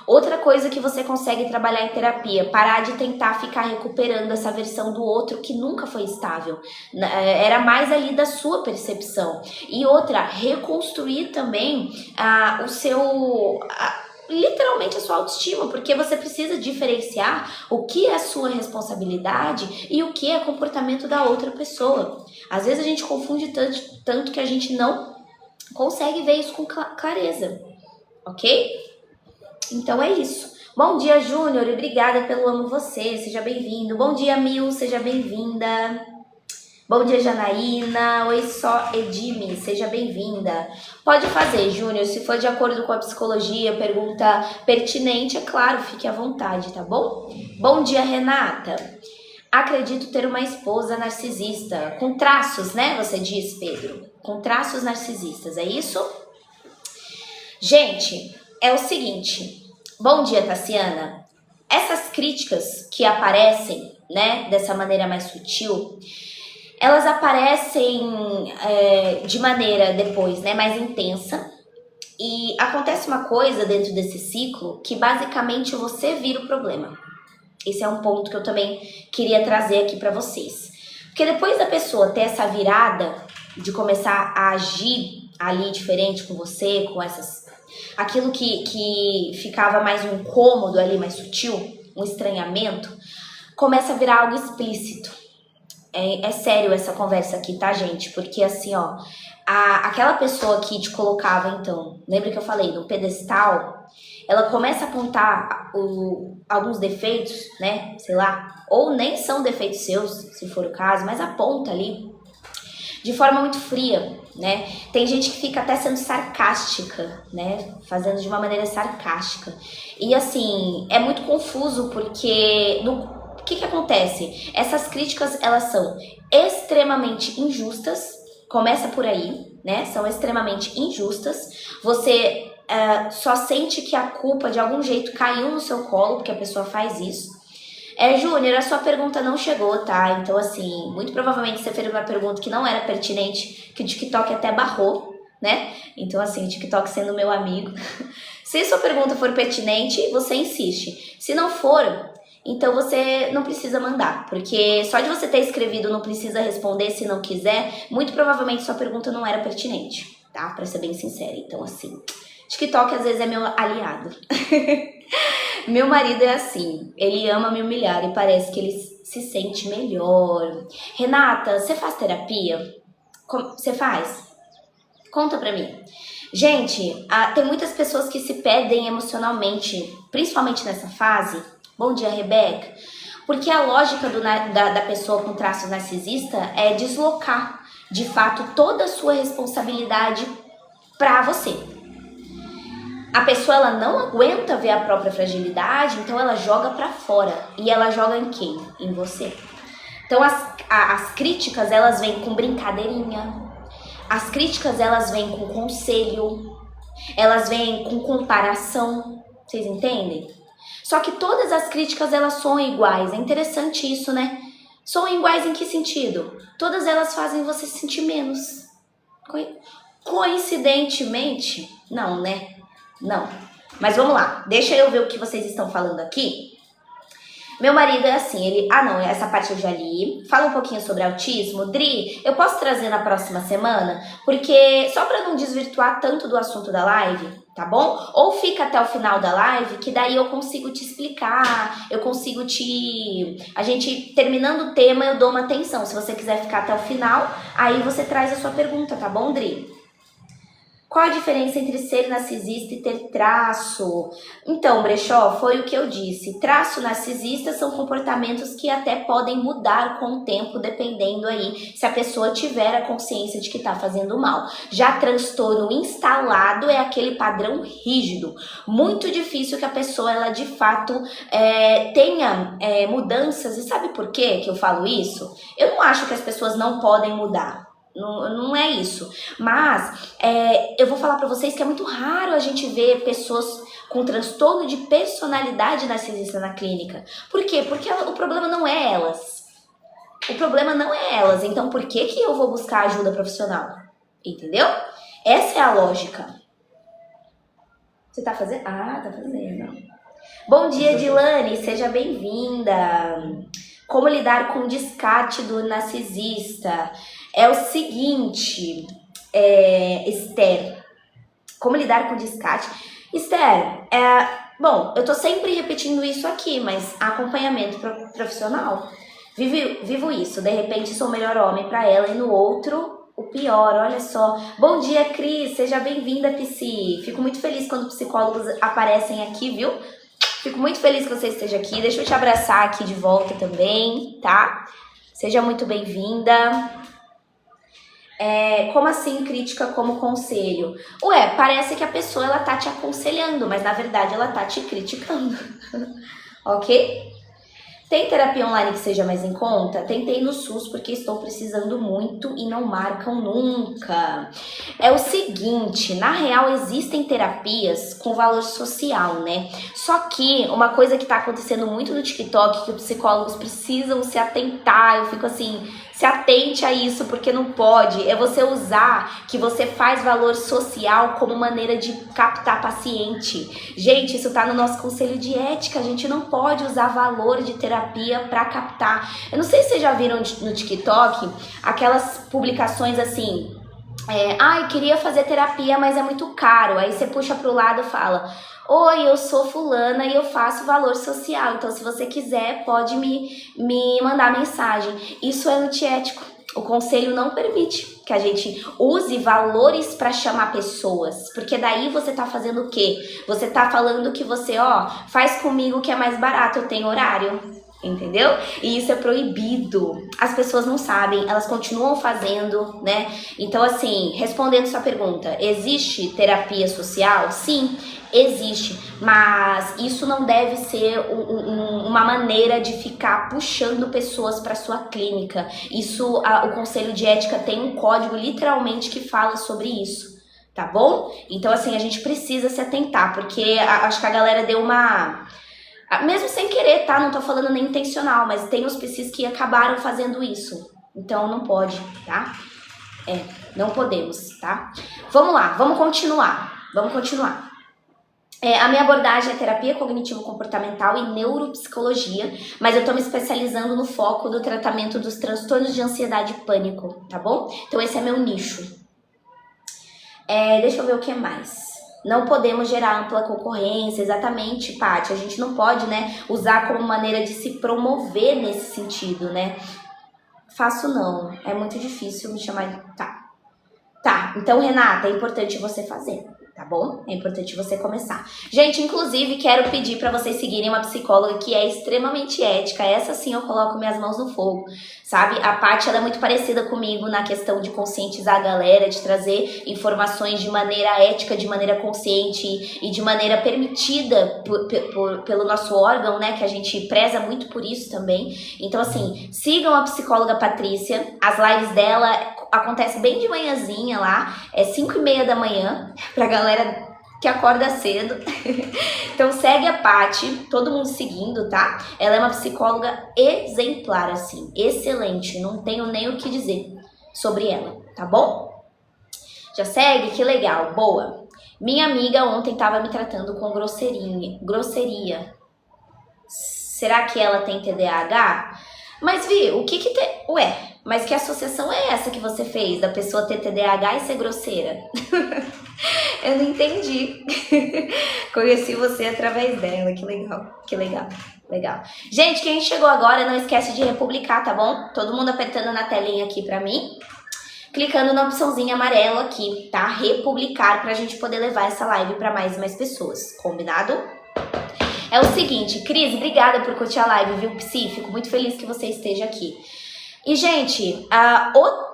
Outra coisa que você consegue trabalhar em terapia, parar de tentar ficar recuperando essa versão do outro que nunca foi estável. Era mais ali da sua percepção. E outra, reconstruir também literalmente a sua autoestima, porque você precisa diferenciar o que é sua responsabilidade e o que é comportamento da outra pessoa. Às vezes a gente confunde tanto que a gente não consegue ver isso com clareza, ok? Então é isso. Bom dia, Júnior, obrigada pelo amo você, seja bem-vindo. Bom dia, Mil, seja bem-vinda. Bom dia, Janaína. Oi, só Edime, seja bem-vinda. Pode fazer, Júnior, se for de acordo com a psicologia, pergunta pertinente, é claro, fique à vontade, tá bom? Bom dia, Renata. Acredito ter uma esposa narcisista, com traços, né? Você diz, Pedro, com traços narcisistas, é isso? Gente, é o seguinte. Bom dia, Tassiana. Essas críticas que aparecem, né, dessa maneira mais sutil, elas aparecem de maneira depois, né, mais intensa. E acontece uma coisa dentro desse ciclo que basicamente você vira o problema. Esse é um ponto que eu também queria trazer aqui para vocês. Porque depois da pessoa ter essa virada de começar a agir ali diferente com você, com aquilo que ficava mais um incômodo ali, mais sutil, um estranhamento, começa a virar algo explícito. É sério essa conversa aqui, tá, gente? Porque assim, ó, aquela pessoa que te colocava, então, lembra que eu falei, no pedestal, ela começa a apontar alguns defeitos, né, sei lá, ou nem são defeitos seus, se for o caso, mas aponta ali, de forma muito fria, né? Tem gente que fica até sendo sarcástica, né? Fazendo de uma maneira sarcástica. E assim, é muito confuso porque o que acontece? Essas críticas, elas são extremamente injustas, começa por aí, né? São extremamente injustas. Você só sente que a culpa de algum jeito caiu no seu colo, porque a pessoa faz isso. Júnior, a sua pergunta não chegou, tá? Então, assim, muito provavelmente você fez uma pergunta que não era pertinente, que o TikTok até barrou, né? Então, assim, o TikTok sendo meu amigo. Se sua pergunta for pertinente, você insiste. Se não for, então você não precisa mandar, porque só de você ter escrevido não precisa responder se não quiser, muito provavelmente sua pergunta não era pertinente, tá? Pra ser bem sincera. Então, assim, TikTok às vezes é meu aliado. Meu marido é assim, ele ama me humilhar e parece que ele se sente melhor. Renata, você faz terapia? Você faz? Conta pra mim. Gente, tem muitas pessoas que se perdem emocionalmente, principalmente nessa fase. Bom dia, Rebeca. Porque a lógica da pessoa com traço narcisista é deslocar, de fato, toda a sua responsabilidade pra você. A pessoa, ela não aguenta ver a própria fragilidade, então ela joga pra fora. E ela joga em quem? Em você. Então as críticas, elas vêm com brincadeirinha. As críticas, elas vêm com conselho. Elas vêm com comparação. Vocês entendem? Só que todas as críticas, elas soam iguais. É interessante isso, né? Soam iguais em que sentido? Todas elas fazem você se sentir menos. Coincidentemente, não, né? Não, mas vamos lá, deixa eu ver o que vocês estão falando aqui. Meu marido é assim, ele... não, essa parte eu já li. Fala um pouquinho sobre autismo. Dri, eu posso trazer na próxima semana? Porque, só pra não desvirtuar tanto do assunto da live, tá bom? Ou fica até o final da live, que daí eu consigo te explicar, eu consigo a gente, terminando o tema, eu dou uma atenção. Se você quiser ficar até o final, aí você traz a sua pergunta, tá bom, Dri? Qual a diferença entre ser narcisista e ter traço? Então, Brechó, foi o que eu disse. Traço narcisista são comportamentos que até podem mudar com o tempo, dependendo aí se a pessoa tiver a consciência de que está fazendo mal. Já transtorno instalado é aquele padrão rígido. Muito difícil que a pessoa, ela de fato tenha mudanças. E sabe por quê que eu falo isso? Eu não acho que as pessoas não podem mudar. Não é isso, mas eu vou falar pra vocês que é muito raro a gente ver pessoas com transtorno de personalidade narcisista na clínica. Por quê? Porque o problema não é elas. O problema não é elas, então por que eu vou buscar ajuda profissional? Entendeu? Essa é a lógica. Você tá fazendo? Ah, tá fazendo. Bom dia, Dilane, seja bem-vinda. Como lidar com o descarte do narcisista? É o seguinte, Esther, como lidar com o descarte? Esther, bom, eu tô sempre repetindo isso aqui, mas acompanhamento profissional, vivo isso, de repente sou o melhor homem pra ela e no outro, o pior, olha só. Bom dia, Cris, seja bem-vinda, Psi. Fico muito feliz quando psicólogos aparecem aqui, viu? Fico muito feliz que você esteja aqui, deixa eu te abraçar aqui de volta também, tá? Seja muito bem-vinda. Como assim crítica como conselho? Parece que a pessoa ela tá te aconselhando, mas na verdade ela tá te criticando. Ok? Tem terapia online que seja mais em conta? Tentei no SUS porque estou precisando muito e não marcam nunca. É o seguinte, na real existem terapias com valor social, né? Só que uma coisa que tá acontecendo muito no TikTok, que os psicólogos precisam se atentar, eu fico assim, se atente a isso, porque não pode, é você usar que você faz valor social como maneira de captar paciente. Gente, isso tá no nosso conselho de ética, a gente não pode usar valor de terapia para captar. Eu não sei se vocês já viram no TikTok aquelas publicações assim, queria fazer terapia, mas é muito caro. Aí você puxa pro lado e fala: oi, eu sou fulana e eu faço valor social, então se você quiser pode me mandar mensagem. Isso é antiético. O conselho não permite que a gente use valores para chamar pessoas, porque daí você tá fazendo o quê? Você tá falando que você, faz comigo que é mais barato, eu tenho horário. Entendeu? E isso é proibido. As pessoas não sabem, elas continuam fazendo, né? Então, assim, respondendo sua pergunta, existe terapia social? Sim, existe. Mas isso não deve ser uma maneira de ficar puxando pessoas para sua clínica. Isso, o Conselho de Ética tem um código literalmente que fala sobre isso. Tá bom? Então, assim, a gente precisa se atentar, porque acho que a galera deu uma... Mesmo sem querer, tá? Não tô falando nem intencional, mas tem os psis que acabaram fazendo isso. Então não pode, tá? Não podemos, tá? Vamos lá, vamos continuar. A minha abordagem é terapia cognitivo-comportamental e neuropsicologia, mas eu tô me especializando no foco do tratamento dos transtornos de ansiedade e pânico, tá bom? Então esse é meu nicho. Deixa eu ver o que mais. Não podemos gerar ampla concorrência, exatamente, Paty. A gente não pode, né, usar como maneira de se promover nesse sentido, né? Faço não, é muito difícil me chamar de... Tá, então, Renata, é importante você fazer, tá bom? É importante você começar. Gente, inclusive, quero pedir pra vocês seguirem uma psicóloga que é extremamente ética. Essa sim eu coloco minhas mãos no fogo, sabe? A Paty, ela é muito parecida comigo na questão de conscientizar a galera, de trazer informações de maneira ética, de maneira consciente e de maneira permitida pelo nosso órgão, né? Que a gente preza muito por isso também. Então, assim, sigam a psicóloga Patrícia. As lives dela acontecem bem de manhãzinha lá, 5:30 da manhã, pra galera que acorda cedo. Então segue a Paty, todo mundo seguindo, tá? Ela é uma psicóloga exemplar, assim, excelente, não tenho nem o que dizer sobre ela, tá bom? Já segue? Que legal, boa. Minha amiga ontem tava me tratando com grosseria. Será que ela tem TDAH? Mas Vi, o que tem... Mas que associação é essa que você fez da pessoa ter TDAH e ser grosseira? Eu não entendi. Conheci você através dela, que legal. Gente, quem chegou agora, não esquece de republicar, tá bom? Todo mundo apertando na telinha aqui pra mim. Clicando na opçãozinha amarela aqui, tá? Republicar pra gente poder levar essa live pra mais e mais pessoas, combinado? É o seguinte, Cris, obrigada por curtir a live, viu, Psi? Fico muito feliz que você esteja aqui. E, gente,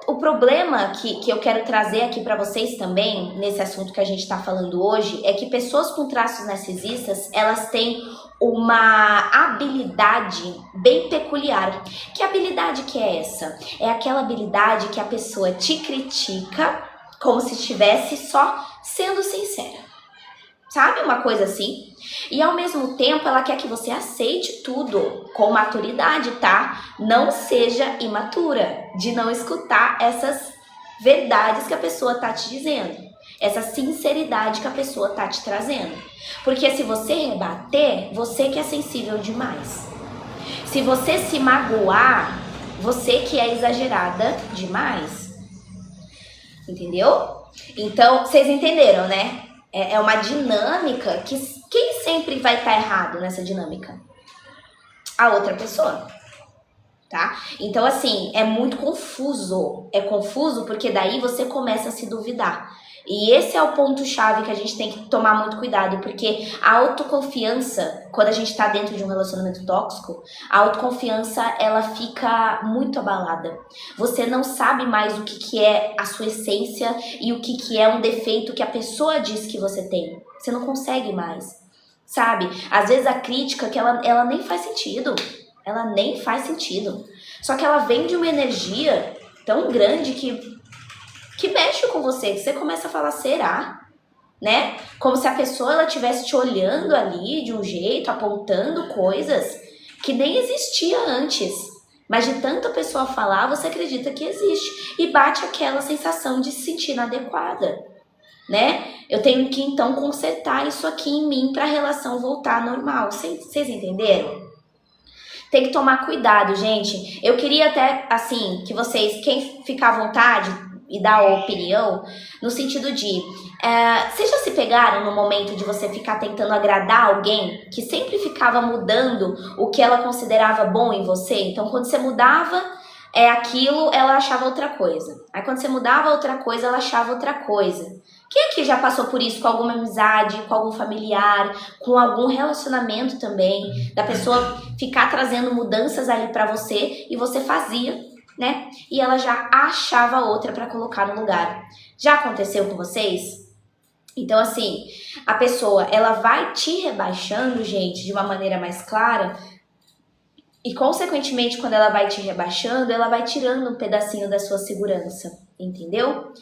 o problema que eu quero trazer aqui pra vocês também, nesse assunto que a gente tá falando hoje, é que pessoas com traços narcisistas, elas têm uma habilidade bem peculiar. Que habilidade que é essa? É aquela habilidade que a pessoa te critica como se estivesse só sendo sincera. Sabe, uma coisa assim? E ao mesmo tempo ela quer que você aceite tudo com maturidade, tá? Não seja imatura de não escutar essas verdades que a pessoa tá te dizendo. Essa sinceridade que a pessoa tá te trazendo. Porque se você rebater, você que é sensível demais. Se você se magoar, você que é exagerada demais. Entendeu? Então, vocês entenderam, né? É uma dinâmica que quem sempre vai estar errado nessa dinâmica? A outra pessoa, tá? Então, assim, é muito confuso. É confuso porque daí você começa a se duvidar. E esse é o ponto-chave que a gente tem que tomar muito cuidado, porque a autoconfiança, quando a gente tá dentro de um relacionamento tóxico, a autoconfiança, ela fica muito abalada. Você não sabe mais o que é a sua essência e o que é um defeito que a pessoa diz que você tem. Você não consegue mais, sabe? Às vezes a crítica, que ela nem faz sentido. Ela nem faz sentido. Só que ela vem de uma energia tão grande que mexe com você, que você começa a falar, será? Né? Como se a pessoa ela estivesse te olhando ali de um jeito, apontando coisas que nem existia antes. Mas de tanta pessoa falar, você acredita que existe. E bate aquela sensação de se sentir inadequada, né? Eu tenho que então consertar isso aqui em mim para a relação voltar ao normal. Vocês entenderam? Tem que tomar cuidado, gente. Eu queria até, assim, que vocês, quem ficar à vontade e dar opinião, no sentido de, vocês já se pegaram no momento de você ficar tentando agradar alguém que sempre ficava mudando o que ela considerava bom em você? Então, quando você mudava aquilo, ela achava outra coisa. Aí, quando você mudava outra coisa, ela achava outra coisa. Quem aqui já passou por isso com alguma amizade, com algum familiar, com algum relacionamento também, da pessoa ficar trazendo mudanças ali pra você e você fazia, né? E ela já achava outra pra colocar no lugar. Já aconteceu com vocês? Então, assim, a pessoa, ela vai te rebaixando, gente, de uma maneira mais clara e, consequentemente, quando ela vai te rebaixando, ela vai tirando um pedacinho da sua segurança, entendeu?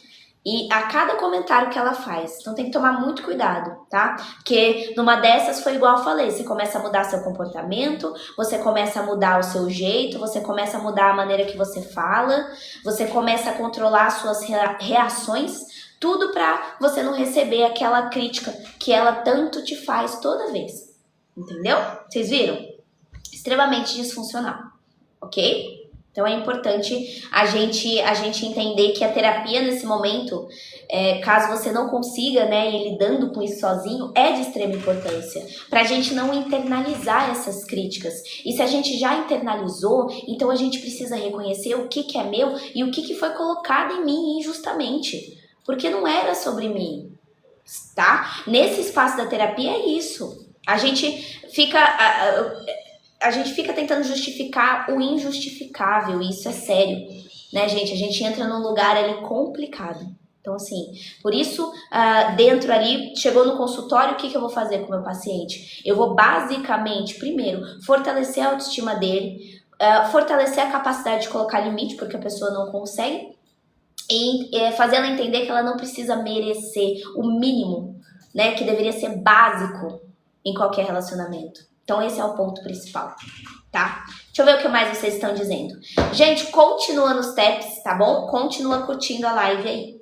E a cada comentário que ela faz. Então tem que tomar muito cuidado, tá? Porque numa dessas foi igual eu falei, você começa a mudar seu comportamento, você começa a mudar o seu jeito, você começa a mudar a maneira que você fala, você começa a controlar as suas reações, tudo pra você não receber aquela crítica que ela tanto te faz toda vez. Entendeu? Vocês viram? Extremamente disfuncional, ok? Então é importante a gente entender que a terapia nesse momento, caso você não consiga, né, ir lidando com isso sozinho, é de extrema importância, pra gente não internalizar essas críticas. E se a gente já internalizou, então a gente precisa reconhecer o que é meu e o que foi colocado em mim injustamente, porque não era sobre mim, tá? Nesse espaço da terapia é isso. A gente fica tentando justificar o injustificável, e isso é sério, né, gente? A gente entra num lugar ali complicado. Então, assim, por isso, dentro ali, chegou no consultório, o que eu vou fazer com o meu paciente? Eu vou basicamente, primeiro, fortalecer a autoestima dele, fortalecer a capacidade de colocar limite, porque a pessoa não consegue, e fazer ela entender que ela não precisa merecer o mínimo, né, que deveria ser básico em qualquer relacionamento. Então esse é o ponto principal, tá? Deixa eu ver o que mais vocês estão dizendo. Gente, continua nos taps, tá bom? Continua curtindo a live aí.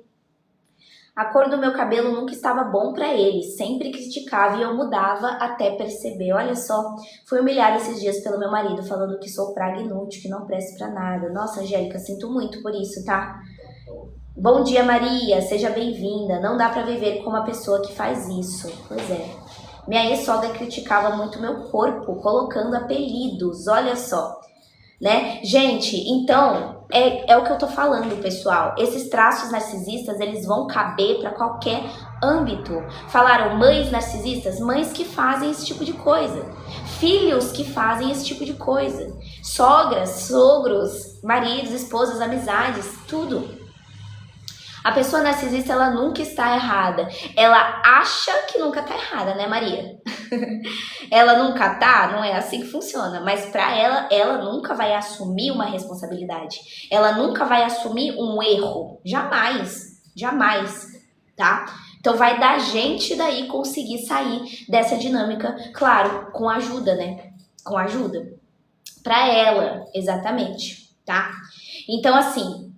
A cor do meu cabelo nunca estava bom pra ele, sempre criticava e eu mudava até perceber. Olha só, fui humilhada esses dias pelo meu marido, falando que sou praga inútil, que não presto pra nada. Nossa, Angélica, sinto muito por isso, tá? Bom dia, Maria, seja bem-vinda. Não dá pra viver com uma pessoa que faz isso. Pois é. Minha ex-sogra criticava muito meu corpo, colocando apelidos, olha só, né? Gente, então, é o que eu tô falando, pessoal. Esses traços narcisistas, eles vão caber para qualquer âmbito. Falaram mães narcisistas? Mães que fazem esse tipo de coisa. Filhos que fazem esse tipo de coisa. Sogras, sogros, maridos, esposas, amizades, tudo. A pessoa narcisista, ela nunca está errada. Ela acha que nunca tá errada, né, Maria? Ela nunca tá, não é assim que funciona. Mas pra ela nunca vai assumir uma responsabilidade. Ela nunca vai assumir um erro. Jamais. Jamais, tá? Então vai da gente daí conseguir sair dessa dinâmica, claro, com ajuda, né? Com ajuda. Pra ela, exatamente, tá? Então, assim,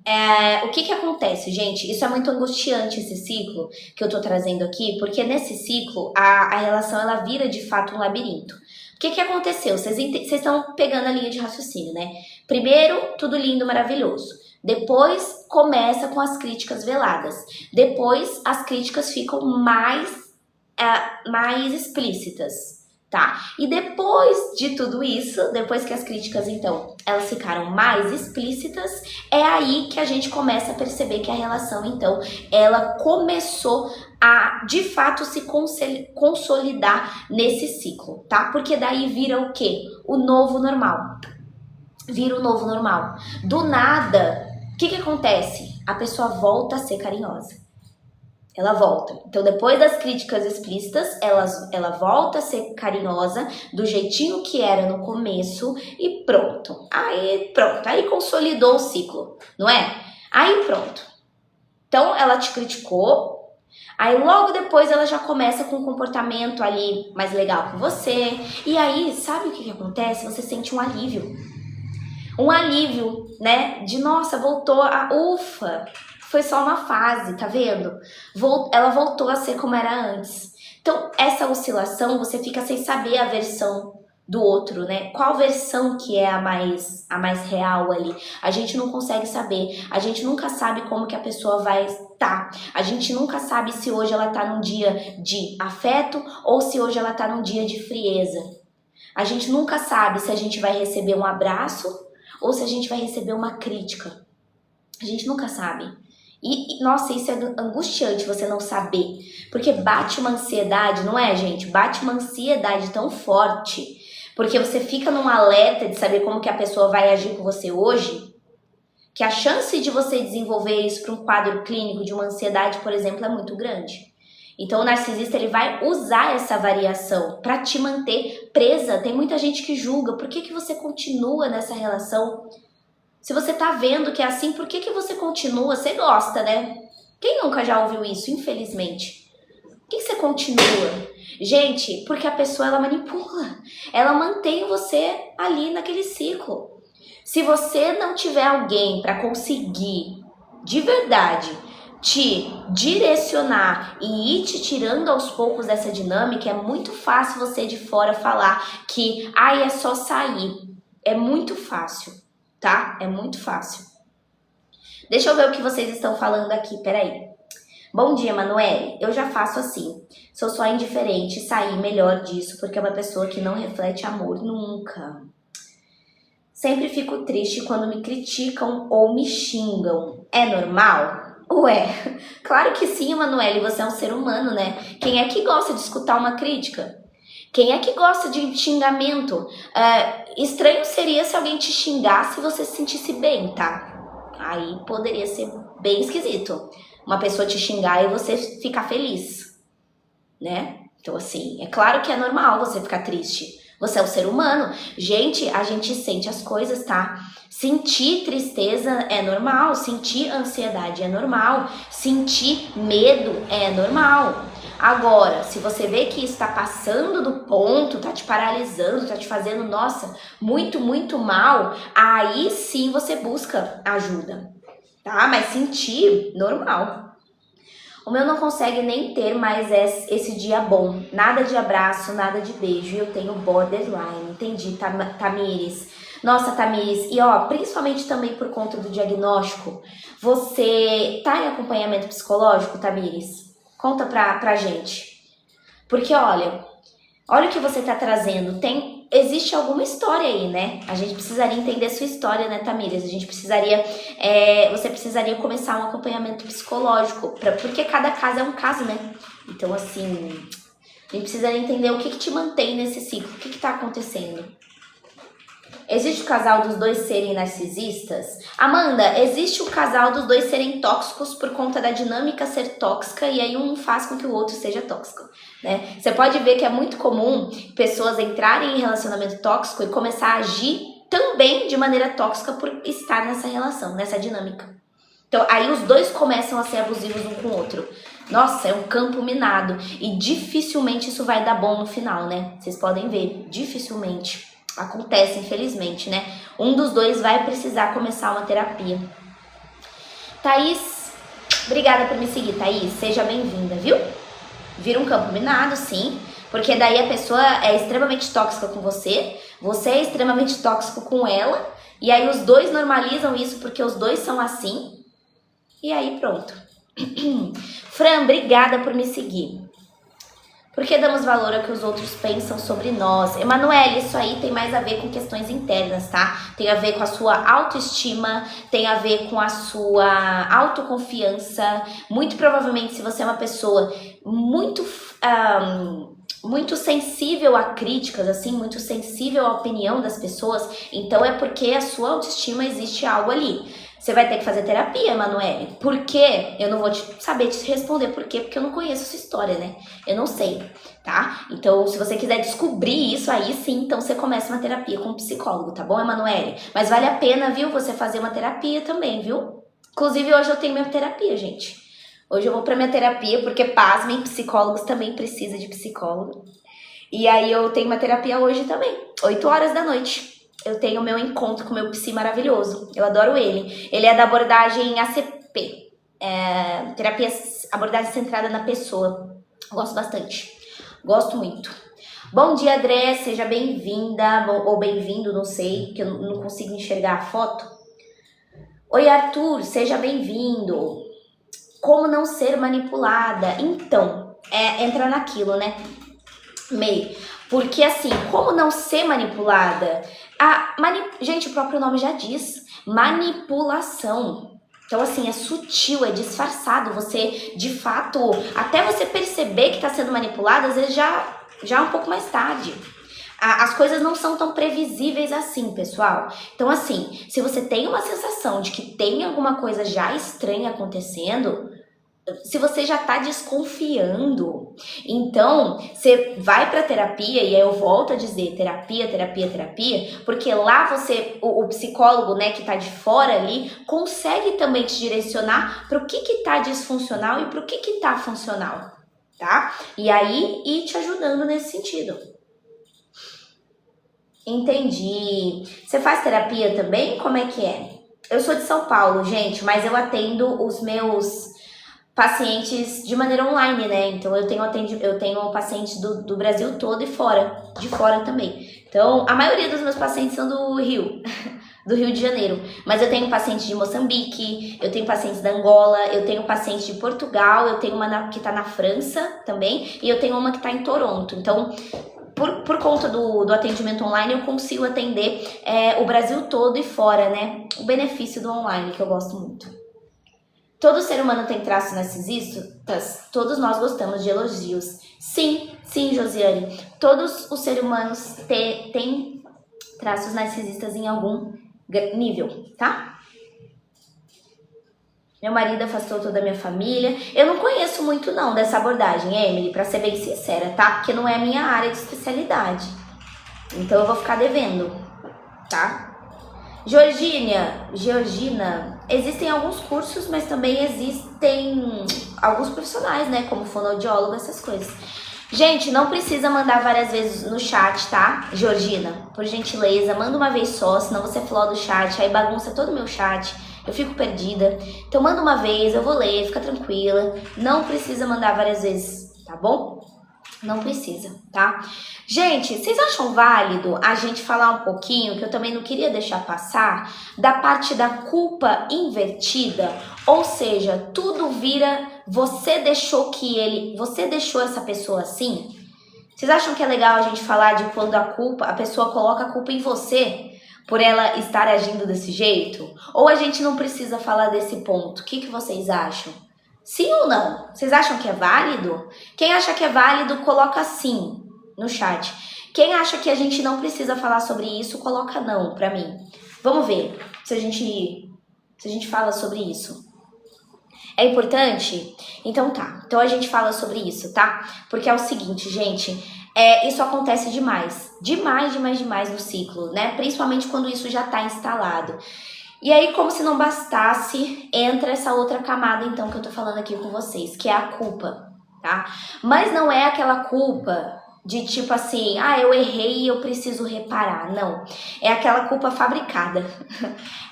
o que acontece, gente? Isso é muito angustiante, esse ciclo que eu tô trazendo aqui, porque nesse ciclo a relação ela vira de fato um labirinto. O que aconteceu? Vocês estão pegando a linha de raciocínio, né? Primeiro, tudo lindo, maravilhoso. Depois começa com as críticas veladas. Depois as críticas ficam mais explícitas. Tá? E depois de tudo isso, depois que as críticas, então, elas ficaram mais explícitas, é aí que a gente começa a perceber que a relação, então, ela começou a, de fato, se consolidar nesse ciclo, tá? Porque daí vira o quê? O novo normal. Vira o novo normal. Do nada, o que acontece? A pessoa volta a ser carinhosa. Ela volta. Então, depois das críticas explícitas, ela volta a ser carinhosa do jeitinho que era no começo e pronto. Aí consolidou o ciclo, não é? Aí pronto. Então, ela te criticou, aí logo depois ela já começa com um comportamento ali mais legal com você. E aí, sabe o que acontece? Você sente um alívio. Um alívio, né? De, nossa, voltou ufa! Foi só uma fase, tá vendo? Ela voltou a ser como era antes. Então, essa oscilação, você fica sem saber a versão do outro, né? Qual versão que é a mais real ali? A gente não consegue saber. A gente nunca sabe como que a pessoa vai estar. A gente nunca sabe se hoje ela tá num dia de afeto ou se hoje ela tá num dia de frieza. A gente nunca sabe se a gente vai receber um abraço ou se a gente vai receber uma crítica. A gente nunca sabe. Nossa, isso é angustiante você não saber. Porque bate uma ansiedade, não é, gente? Bate uma ansiedade tão forte. Porque você fica num alerta de saber como que a pessoa vai agir com você hoje, que a chance de você desenvolver isso para um quadro clínico de uma ansiedade, por exemplo, é muito grande. Então o narcisista ele vai usar essa variação para te manter presa. Tem muita gente que julga. Por que você continua nessa relação? Se você tá vendo que é assim, por que você continua? Você gosta, né? Quem nunca já ouviu isso, infelizmente? Por que você continua? Gente, porque a pessoa ela manipula. Ela mantém você ali naquele ciclo. Se você não tiver alguém para conseguir, de verdade, te direcionar e ir te tirando aos poucos dessa dinâmica, é muito fácil você de fora falar que é só sair. É muito fácil, tá? É muito fácil. Deixa eu ver o que vocês estão falando aqui, peraí. Bom dia, Manoel. Eu já faço assim. Sou só indiferente e sair melhor disso porque é uma pessoa que não reflete amor nunca. Sempre fico triste quando me criticam ou me xingam. É normal? Ué, claro que sim, Manoel, você é um ser humano, né? Quem é que gosta de escutar uma crítica? Quem é que gosta de xingamento? Estranho seria se alguém te xingasse e você se sentisse bem, tá? Aí poderia ser bem esquisito. Uma pessoa te xingar e você ficar feliz, né? Então assim, é claro que é normal você ficar triste. Você é um ser humano. Gente, a gente sente as coisas, tá? Sentir tristeza é normal, sentir ansiedade é normal, sentir medo é normal. Agora, se você vê que está passando do ponto, tá te paralisando, tá te fazendo, nossa, muito, muito mal, aí sim você busca ajuda, tá? Mas sentir, normal. O meu não consegue nem ter mais esse dia bom. Nada de abraço, nada de beijo. E eu tenho borderline. Entendi, Tamires. Nossa, Tamires. E principalmente também por conta do diagnóstico. Você tá em acompanhamento psicológico, Tamires? Conta pra gente. Porque olha o que você tá trazendo. Existe alguma história aí, né? A gente precisaria entender a sua história, né, Tamires? Você precisaria começar um acompanhamento psicológico, porque cada caso é um caso, né? Então, assim, a gente precisaria entender o que te mantém nesse ciclo, o que tá acontecendo. Existe o casal dos dois serem narcisistas? Amanda, existe o casal dos dois serem tóxicos por conta da dinâmica ser tóxica e aí um faz com que o outro seja tóxico, né? Você pode ver que é muito comum pessoas entrarem em relacionamento tóxico e começar a agir também de maneira tóxica por estar nessa relação, nessa dinâmica. Então aí os dois começam a ser abusivos um com o outro. Nossa, é um campo minado e dificilmente isso vai dar bom no final, né? Vocês podem ver, dificilmente. Acontece, infelizmente, né? Um dos dois vai precisar começar uma terapia. Thaís, obrigada por me seguir, Thaís. Seja bem-vinda, viu? Vira um campo minado, sim. Porque daí a pessoa é extremamente tóxica com você. Você é extremamente tóxico com ela. E aí os dois normalizam isso porque os dois são assim. E aí pronto. Fran, obrigada por me seguir. Por que damos valor ao que os outros pensam sobre nós? Emanuele, isso aí tem mais a ver com questões internas, tá? Tem a ver com a sua autoestima, tem a ver com a sua autoconfiança. Muito provavelmente, se você é uma pessoa muito sensível a críticas, assim, muito sensível à opinião das pessoas, então é porque a sua autoestima existe algo ali. Você vai ter que fazer terapia, Emanuele. Por quê? Eu não vou saber te responder por quê, porque eu não conheço a sua história, né? Eu não sei, tá? Então, se você quiser descobrir isso aí, sim, então você começa uma terapia com um psicólogo, tá bom, Emanuele? Mas vale a pena, viu, você fazer uma terapia também, viu? Inclusive, hoje eu tenho minha terapia, gente. Hoje eu vou pra minha terapia, porque, pasmem, psicólogos também precisam de psicólogo. E aí eu tenho uma terapia hoje também, 8 horas da noite. Eu tenho o meu encontro com o meu psi maravilhoso. Eu adoro ele. Ele é da abordagem ACP. Terapia, abordagem centrada na pessoa. Gosto bastante. Gosto muito. Bom dia, André. Seja bem-vinda. Ou bem-vindo, não sei. Que eu não consigo enxergar a foto. Oi, Arthur. Seja bem-vindo. Como não ser manipulada? Então, entra naquilo, né? Porque assim, como não ser manipulada? Gente, o próprio nome já diz, manipulação. Então, assim, é sutil, é disfarçado. Você, de fato, até você perceber que está sendo manipulado, às vezes já é um pouco mais tarde. As coisas não são tão previsíveis assim, pessoal. Então, assim, se você tem uma sensação de que tem alguma coisa já estranha acontecendo, se você já tá desconfiando, então você vai pra terapia, e aí eu volto a dizer terapia, porque lá você, o psicólogo, né, que tá de fora ali, consegue também te direcionar pro que tá disfuncional e pro que tá funcional, tá? E aí ir te ajudando nesse sentido. Entendi. Você faz terapia também? Como é que é? Eu sou de São Paulo, gente, mas eu atendo os meus pacientes de maneira online, né? Então eu tenho pacientes do Brasil todo e de fora também. Então a maioria dos meus pacientes são do Rio, do Rio de Janeiro. Mas eu tenho pacientes de Moçambique, eu tenho pacientes da Angola, eu tenho pacientes de Portugal, eu tenho uma que tá na França também, e eu tenho uma que tá em Toronto. Então, por conta do atendimento online, eu consigo atender o Brasil todo e fora, né? O benefício do online, que eu gosto muito. Todo ser humano tem traços narcisistas? Todos nós gostamos de elogios. Sim, Josiane. Todos os seres humanos têm traços narcisistas em algum nível, tá? Meu marido afastou toda a minha família. Eu não conheço muito não dessa abordagem, Emily, pra ser bem sincera, tá? Porque não é a minha área de especialidade. Então eu vou ficar devendo, tá? Georgina, existem alguns cursos, mas também existem alguns profissionais, né? Como fonoaudiólogo, essas coisas. Gente, não precisa mandar várias vezes no chat, tá? Georgina, por gentileza, manda uma vez só, senão você floda o chat, aí bagunça todo o meu chat, eu fico perdida. Então manda uma vez, eu vou ler, fica tranquila. Não precisa mandar várias vezes, tá bom? Não precisa, tá? Gente, vocês acham válido a gente falar um pouquinho, que eu também não queria deixar passar, da parte da culpa invertida? Ou seja, tudo vira, você deixou essa pessoa assim? Vocês acham que é legal a gente falar de quando a pessoa coloca a culpa em você por ela estar agindo desse jeito? Ou a gente não precisa falar desse ponto? O que vocês acham? Sim ou não? Vocês acham que é válido? Quem acha que é válido, coloca sim no chat. Quem acha que a gente não precisa falar sobre isso, coloca não pra mim. Vamos ver se a gente fala sobre isso. É importante? Então tá. Então a gente fala sobre isso, tá? Porque é o seguinte, gente, isso acontece demais. Demais no ciclo, né? Principalmente quando isso já tá instalado. E aí, como se não bastasse, entra essa outra camada, então, que eu tô falando aqui com vocês, que é a culpa, tá? Mas não é aquela culpa de tipo assim, eu errei e eu preciso reparar. Não, é aquela culpa fabricada.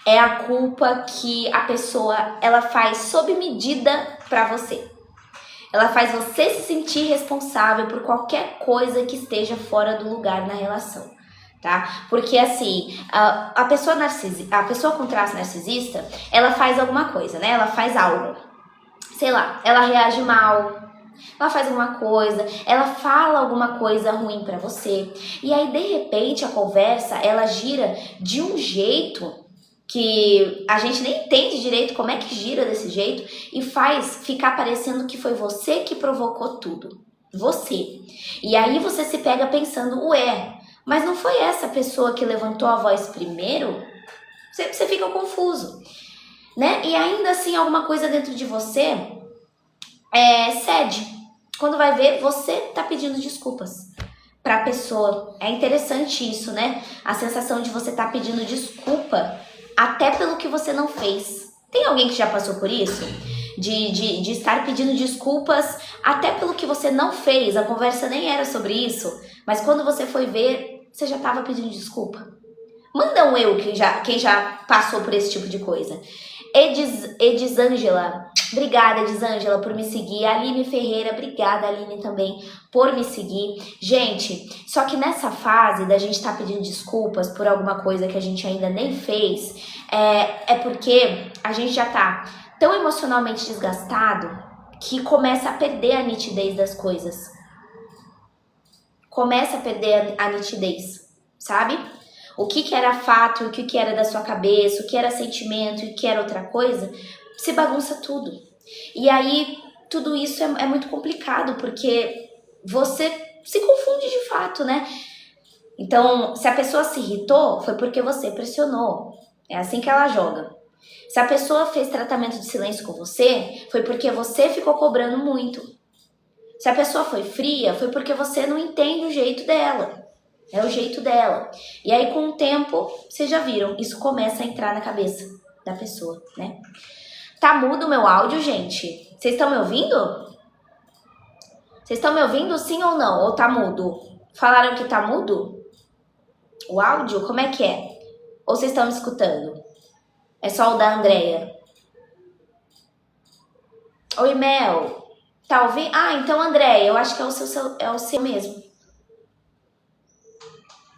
É a culpa que a pessoa, ela faz sob medida pra você. Ela faz você se sentir responsável por qualquer coisa que esteja fora do lugar na relação. Tá? Porque assim, a pessoa com traço narcisista, ela faz alguma coisa, né? Ela faz algo, sei lá, ela reage mal, ela faz alguma coisa, ela fala alguma coisa ruim pra você, e aí de repente a conversa, ela gira de um jeito que a gente nem entende direito como é que gira desse jeito, e faz ficar parecendo que foi você que provocou tudo, você. E aí você se pega pensando, mas não foi essa pessoa que levantou a voz primeiro? Você fica confuso, né? E ainda assim, alguma coisa dentro de você cede. Quando vai ver, você tá pedindo desculpas pra pessoa. É interessante isso, né? A sensação de você tá pedindo desculpa até pelo que você não fez. Tem alguém que já passou por isso? De estar pedindo desculpas até pelo que você não fez. A conversa nem era sobre isso, mas quando você foi ver, você já estava pedindo desculpa. Manda um quem já passou por esse tipo de coisa. Edisângela, obrigada Edisângela por me seguir. Aline Ferreira, obrigada Aline também por me seguir. Gente, só que nessa fase da gente estar pedindo desculpas por alguma coisa que a gente ainda nem fez, é porque a gente já tá tão emocionalmente desgastado que começa a perder a nitidez das coisas. Começa a perder a nitidez, sabe? O que era fato, o que era da sua cabeça, o que era sentimento e o que era outra coisa, se bagunça tudo. E aí, tudo isso é muito complicado, porque você se confunde de fato, né? Então, se a pessoa se irritou, foi porque você pressionou. É assim que ela joga. Se a pessoa fez tratamento de silêncio com você, foi porque você ficou cobrando muito. Se a pessoa foi fria, foi porque você não entende o jeito dela. É o jeito dela. E aí, com o tempo, vocês já viram, isso começa a entrar na cabeça da pessoa, né? Tá mudo o meu áudio, gente? Vocês estão me ouvindo? Vocês estão me ouvindo, sim ou não? Ou tá mudo? Falaram que tá mudo? O áudio, como é que é? Ou vocês estão me escutando? É só o da Andrea. Oi, Mel. Tá ouvindo? Ah, então, Andrea, eu acho que é o seu mesmo.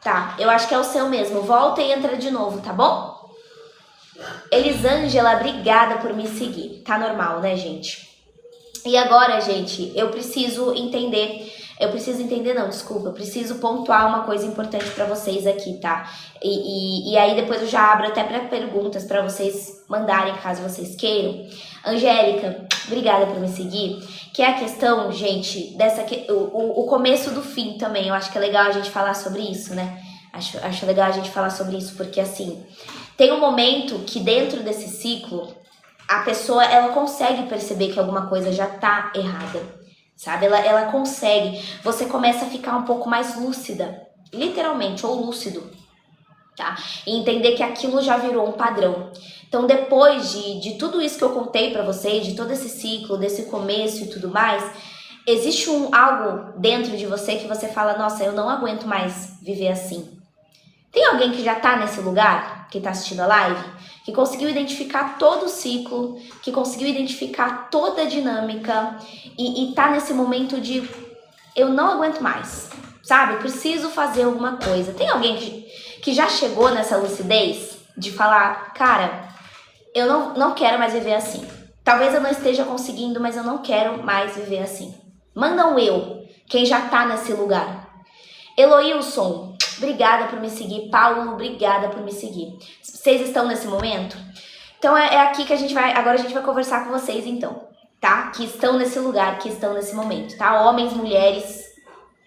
Tá, eu acho que é o seu mesmo. Volta e entra de novo, tá bom? Elisângela, obrigada por me seguir. Tá normal, né, gente? E agora, gente, eu preciso entender não, desculpa, eu preciso pontuar uma coisa importante pra vocês aqui, tá? E aí depois eu já abro até pra perguntas pra vocês mandarem, caso vocês queiram. Angélica, obrigada por me seguir. Que é a questão, gente, o começo do fim também. Eu acho que é legal a gente falar sobre isso, né? Acho legal a gente falar sobre isso, porque assim, tem um momento que dentro desse ciclo, a pessoa, ela consegue perceber que alguma coisa já tá errada. Sabe? Ela consegue. Você começa a ficar um pouco mais lúcida. Literalmente, ou lúcido. Tá? E entender que aquilo já virou um padrão. Então, depois de tudo isso que eu contei pra vocês, de todo esse ciclo, desse começo e tudo mais, existe algo dentro de você que você fala, nossa, eu não aguento mais viver assim. Tem alguém que já tá nesse lugar, que tá assistindo a live, que conseguiu identificar todo o ciclo, que conseguiu identificar toda a dinâmica e tá nesse momento de eu não aguento mais, sabe? Preciso fazer alguma coisa. Tem alguém que já chegou nessa lucidez de falar, cara, eu não quero mais viver assim. Talvez eu não esteja conseguindo, mas eu não quero mais viver assim. Manda um eu, quem já tá nesse lugar. Eloilson, obrigada por me seguir. Paulo, obrigada por me seguir. Vocês estão nesse momento? Então é aqui que agora a gente vai conversar com vocês então, tá? Que estão nesse lugar, que estão nesse momento, tá? Homens, mulheres,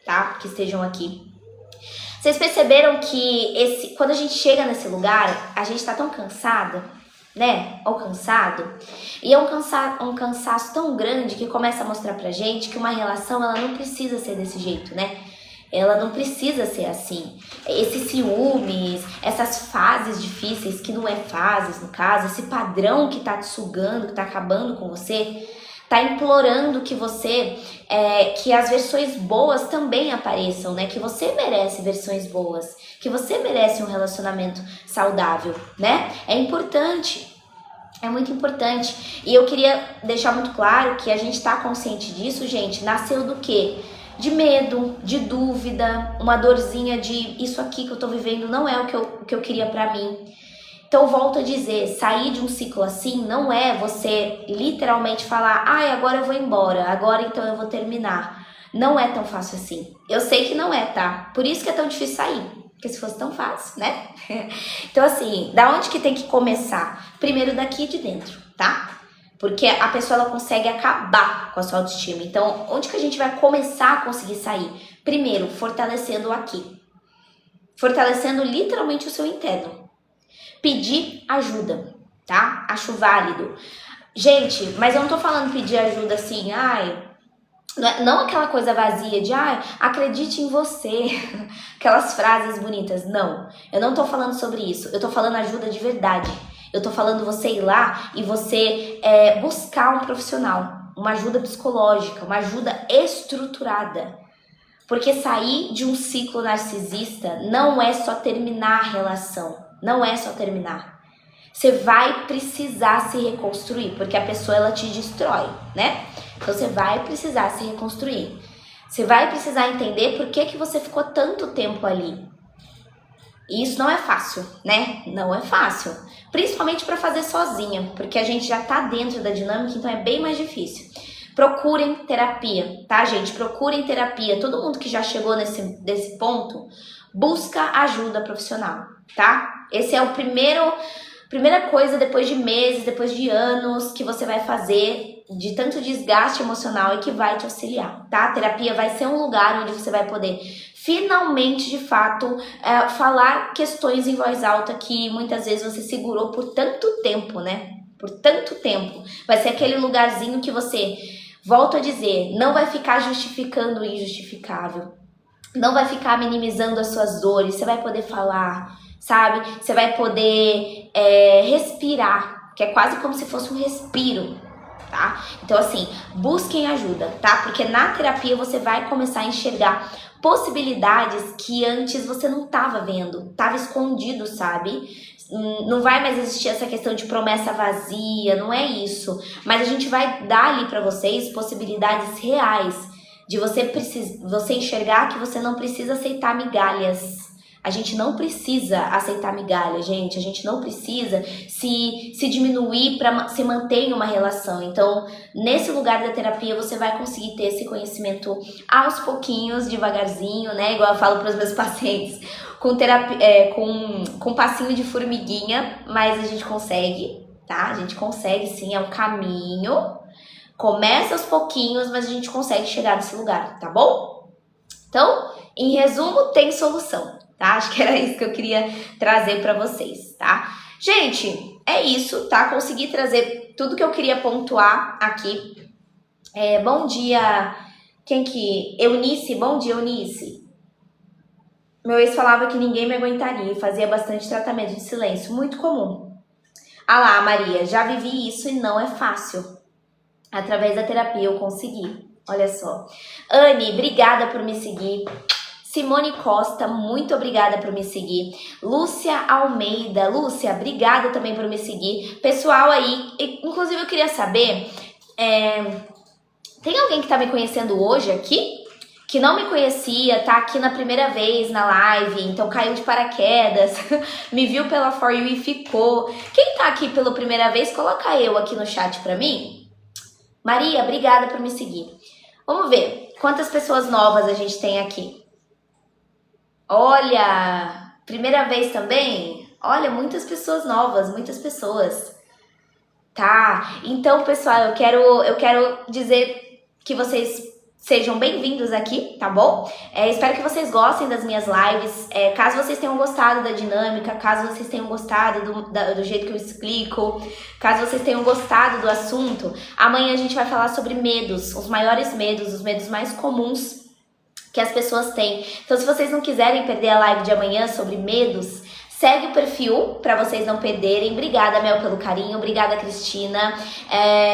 tá? Que estejam aqui. Vocês perceberam que quando a gente chega nesse lugar, a gente tá tão cansada, né? Ou cansado. E é um cansaço tão grande que começa a mostrar pra gente que uma relação, ela não precisa ser desse jeito, né? Ela não precisa ser assim. Esses ciúmes, essas fases difíceis, que não é fases no caso, esse padrão que tá te sugando, que tá acabando com você, tá implorando que que as versões boas também apareçam, né? Que você merece versões boas, que você merece um relacionamento saudável, né? É importante. É muito importante. E eu queria deixar muito claro que a gente tá consciente disso, gente, nasceu do quê? De medo, de dúvida, uma dorzinha de isso aqui que eu tô vivendo não é o que eu queria pra mim. Então, volto a dizer, sair de um ciclo assim não é você literalmente falar, ai, agora eu vou embora, agora então eu vou terminar. Não é tão fácil assim. Eu sei que não é, tá? Por isso que é tão difícil sair. Porque se fosse tão fácil, né? Então, assim, da onde que tem que começar? Primeiro daqui de dentro, tá? Porque a pessoa, ela consegue acabar com a sua autoestima. Então, onde que a gente vai começar a conseguir sair? Primeiro, fortalecendo aqui. Fortalecendo literalmente o seu interno. Pedir ajuda, tá? Acho válido. Gente, mas eu não tô falando pedir ajuda assim, ai... Não aquela coisa vazia de, ai, acredite em você. Aquelas frases bonitas. Não, eu não tô falando sobre isso. Eu tô falando ajuda de verdade. Eu tô falando você ir lá e você buscar um profissional, uma ajuda psicológica, uma ajuda estruturada. Porque sair de um ciclo narcisista não é só terminar a relação, não é só terminar. Você vai precisar se reconstruir, porque a pessoa, ela te destrói, né? Então você vai precisar se reconstruir. Você vai precisar entender por que você ficou tanto tempo ali. E isso não é fácil, né? Não é fácil. Principalmente para fazer sozinha, porque a gente já tá dentro da dinâmica, então é bem mais difícil. Procurem terapia, tá, gente? Procurem terapia. Todo mundo que já chegou nesse ponto, busca ajuda profissional, tá? Esse é o primeiro Primeira coisa, depois de meses, depois de anos, que você vai fazer de tanto desgaste emocional e que vai te auxiliar, tá? A terapia vai ser um lugar onde você vai poder finalmente, de fato, falar questões em voz alta que muitas vezes você segurou por tanto tempo, né? Por tanto tempo. Vai ser aquele lugarzinho que você, volto a dizer, não vai ficar justificando o injustificável. Não vai ficar minimizando as suas dores. Você vai poder falar, sabe? Você vai poder respirar, que é quase como se fosse um respiro, tá? Então, assim, busquem ajuda, tá? Porque na terapia você vai começar a enxergar possibilidades que antes você não estava vendo, estava escondido, sabe? Não vai mais existir essa questão de promessa vazia, não é isso. Mas a gente vai dar ali para vocês possibilidades reais de você enxergar que você não precisa aceitar migalhas. A gente não precisa aceitar migalhas, gente. A gente não precisa se diminuir para se manter em uma relação. Então, nesse lugar da terapia, você vai conseguir ter esse conhecimento aos pouquinhos, devagarzinho, né? Igual eu falo para os meus pacientes, com passinho de formiguinha, mas a gente consegue, tá? A gente consegue sim, é um caminho. Começa aos pouquinhos, mas a gente consegue chegar nesse lugar, tá bom? Então, em resumo, tem solução, tá? Acho que era isso que eu queria trazer pra vocês, tá? Gente, é isso, tá? Consegui trazer tudo que eu queria pontuar aqui. Bom dia, Eunice, bom dia, Eunice. Meu ex falava que ninguém me aguentaria e fazia bastante tratamento de silêncio, muito comum. Ah lá, Maria, já vivi isso e não é fácil. Através da terapia eu consegui. Olha só. Anne, obrigada por me seguir. Simone Costa, muito obrigada por me seguir. Lúcia Almeida. Lúcia, obrigada também por me seguir. Pessoal aí, inclusive eu queria saber, tem alguém que tá me conhecendo hoje aqui? Que não me conhecia, tá aqui na primeira vez na live, então caiu de paraquedas, me viu pela For You e ficou. Quem tá aqui pela primeira vez, coloca eu aqui no chat pra mim. Maria, obrigada por me seguir. Vamos ver quantas pessoas novas a gente tem aqui. Olha, primeira vez também? Olha, muitas pessoas novas, muitas pessoas. Tá, então pessoal, eu quero dizer que vocês sejam bem-vindos aqui, tá bom? Espero que vocês gostem das minhas lives. Caso vocês tenham gostado da dinâmica, caso vocês tenham gostado do jeito que eu explico, caso vocês tenham gostado do assunto, amanhã a gente vai falar sobre medos, os maiores medos, os medos mais comuns que as pessoas têm. Então, se vocês não quiserem perder a live de amanhã sobre medos, segue o perfil para vocês não perderem. Obrigada, Mel, pelo carinho. Obrigada, Cristina.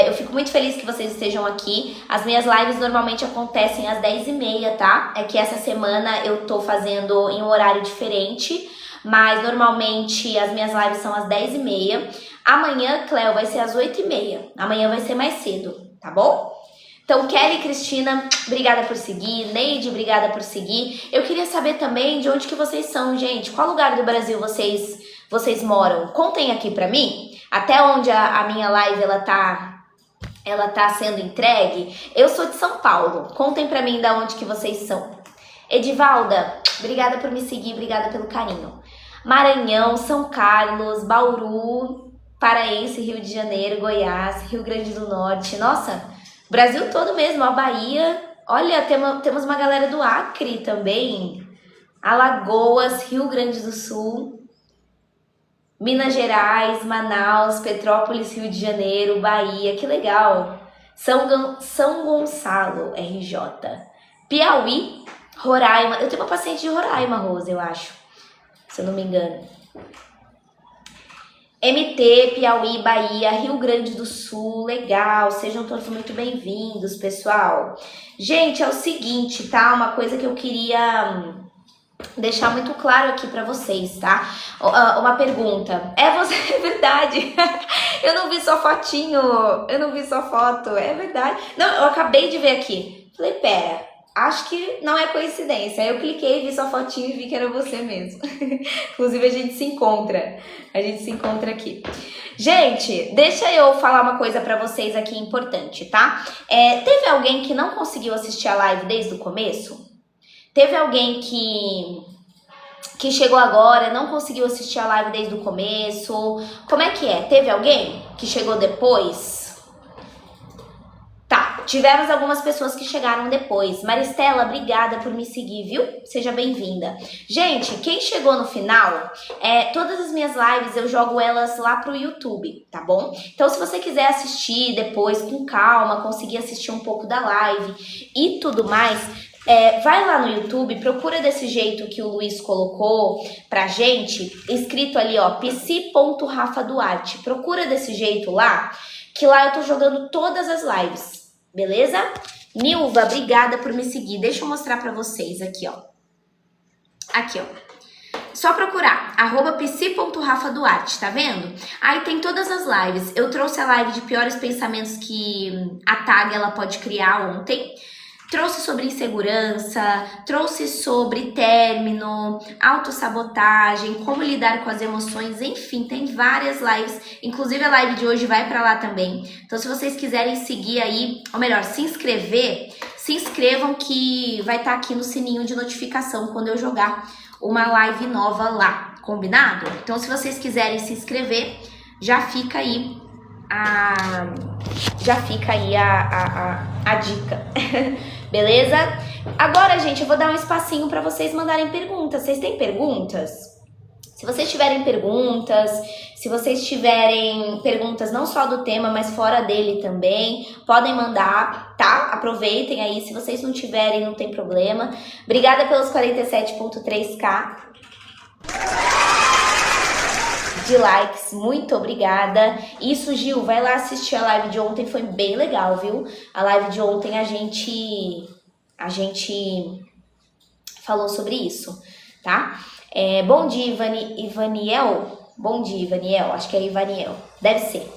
Eu fico muito feliz que vocês estejam aqui. As minhas lives normalmente acontecem às 10h30, tá? É que essa semana eu tô fazendo em um horário diferente, mas normalmente as minhas lives são às 10h30. Amanhã, Cléo, vai ser às 8h30. Amanhã vai ser mais cedo, tá bom? Então, Kelly e Cristina, obrigada por seguir. Neide, obrigada por seguir. Eu queria saber também de onde que vocês são, gente. Qual lugar do Brasil vocês moram? Contem aqui pra mim. Até onde a minha live ela tá sendo entregue. Eu sou de São Paulo. Contem pra mim de onde que vocês são. Edivalda, obrigada por me seguir. Obrigada pelo carinho. Maranhão, São Carlos, Bauru, Paraense, Rio de Janeiro, Goiás, Rio Grande do Norte. Nossa, Brasil todo mesmo, a Bahia. Olha, temos uma galera do Acre também. Alagoas, Rio Grande do Sul, Minas Gerais, Manaus, Petrópolis, Rio de Janeiro, Bahia. Que legal. São Gonçalo, RJ. Piauí, Roraima. Eu tenho uma paciente de Roraima, Rosa, eu acho. Se eu não me engano. MT, Piauí, Bahia, Rio Grande do Sul, legal, sejam todos muito bem-vindos, pessoal. Gente, é o seguinte, tá? Uma coisa que eu queria deixar muito claro aqui pra vocês, tá? Uma pergunta. Você, é verdade? Eu não vi sua fotinho, eu não vi sua foto, é verdade. Não, eu acabei de ver aqui. Falei, pera, acho que não é coincidência. Aí eu cliquei, vi sua fotinho e vi que era você mesmo. Inclusive, a gente se encontra. A gente se encontra aqui. Gente, deixa eu falar uma coisa pra vocês aqui importante, tá? Teve alguém que não conseguiu assistir a live desde o começo? Teve alguém que que chegou agora, não conseguiu assistir a live desde o começo? Como é que é? Teve alguém que chegou depois? Tá, tivemos algumas pessoas que chegaram depois. Maristela, obrigada por me seguir, viu? Seja bem-vinda. Gente, quem chegou no final, todas as minhas lives eu jogo elas lá pro YouTube, tá bom? Então, se você quiser assistir depois com calma, conseguir assistir um pouco da live e tudo mais, vai lá no YouTube, procura desse jeito que o Luiz colocou pra gente, escrito ali, ó, psi.rafaduarte. Procura desse jeito lá, que lá eu tô jogando todas as lives. Beleza? Nilva, obrigada por me seguir. Deixa eu mostrar pra vocês aqui, ó. Aqui, ó. Só procurar, @psi.rafaduarte, tá vendo? Aí tem todas as lives. Eu trouxe a live de piores pensamentos que a Tag ela pode criar ontem. Trouxe sobre insegurança, trouxe sobre término, autossabotagem, como lidar com as emoções, enfim, tem várias lives. Inclusive a live de hoje vai pra lá também. Então se vocês quiserem seguir aí, ou melhor, se inscrevam que vai estar aqui no sininho de notificação quando eu jogar uma live nova lá, combinado? Então se vocês quiserem se inscrever, já fica aí a dica. Beleza? Agora, gente, eu vou dar um espacinho para vocês mandarem perguntas. Vocês têm perguntas? Se vocês tiverem perguntas, se vocês tiverem perguntas não só do tema, mas fora dele também, podem mandar, tá? Aproveitem aí. Se vocês não tiverem, não tem problema. Obrigada pelos 47.3k de likes, muito obrigada. Isso, Gil, vai lá assistir a live de ontem, foi bem legal, viu? A live de ontem a gente falou sobre isso, tá? Bom dia, Ivaniel. Bom dia, Ivaniel. Acho que é Ivaniel. Deve ser.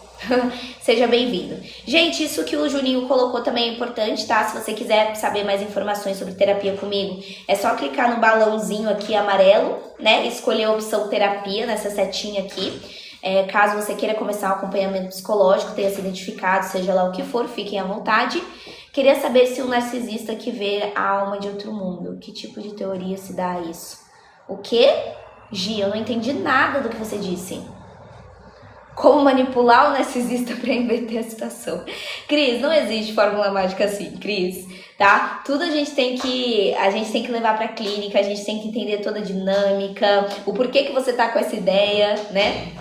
Seja bem-vindo. Gente, isso que o Juninho colocou também é importante, tá? Se você quiser saber mais informações sobre terapia comigo, é só clicar no balãozinho aqui amarelo, né? Escolher a opção terapia nessa setinha aqui. Caso você queira começar um acompanhamento psicológico, tenha se identificado, seja lá o que for, fiquem à vontade. Queria saber se um narcisista que vê a alma de outro mundo, que tipo de teoria se dá a isso? O quê? Gi, eu não entendi nada do que você disse. Como manipular o narcisista para inverter a situação. Cris, não existe fórmula mágica assim, Cris, tá? Tudo a gente tem que levar pra clínica, a gente tem que entender toda a dinâmica, o porquê que você tá com essa ideia, né?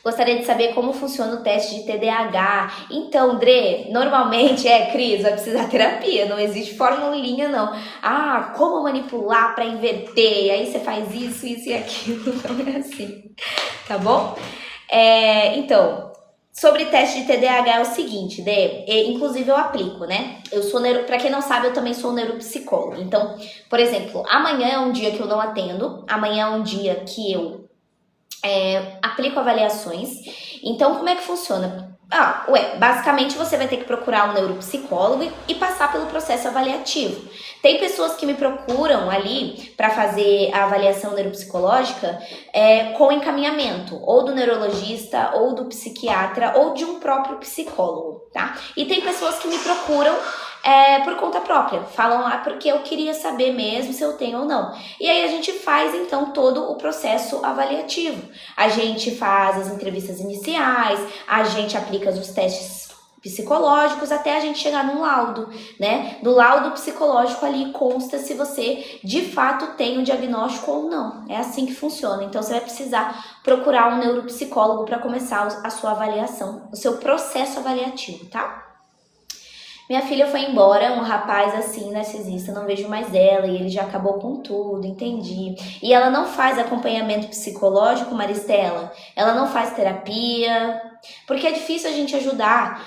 Gostaria de saber como funciona o teste de TDAH. Então, Dre, normalmente, Cris, vai precisar de terapia, não existe formulinha, não. Ah, como manipular para inverter, aí você faz isso, isso e aquilo, não é assim, tá bom? Então, sobre teste de TDAH é o seguinte, inclusive eu aplico, né? Eu sou pra quem não sabe, eu também sou neuropsicóloga. Então, por exemplo, amanhã é um dia que eu não atendo, amanhã é um dia que eu aplico avaliações. Então, como é que funciona? Basicamente você vai ter que procurar um neuropsicólogo e passar pelo processo avaliativo. Tem pessoas que me procuram ali para fazer a avaliação neuropsicológica com encaminhamento, ou do neurologista, ou do psiquiatra, ou de um próprio psicólogo, tá? E tem pessoas que me procuram por conta própria, falam porque eu queria saber mesmo se eu tenho ou não. E aí a gente faz então todo o processo avaliativo. A gente faz as entrevistas iniciais, a gente aplica os testes psicológicos até a gente chegar num laudo, né? Do laudo psicológico ali consta se você de fato tem um diagnóstico ou não. É assim que funciona. Então você vai precisar procurar um neuropsicólogo para começar a sua avaliação, o seu processo avaliativo, tá? Minha filha foi embora, um rapaz assim, narcisista, não vejo mais ela e ele já acabou com tudo, entendi. E ela não faz acompanhamento psicológico, Maristela? Ela não faz terapia? Porque é difícil a gente ajudar,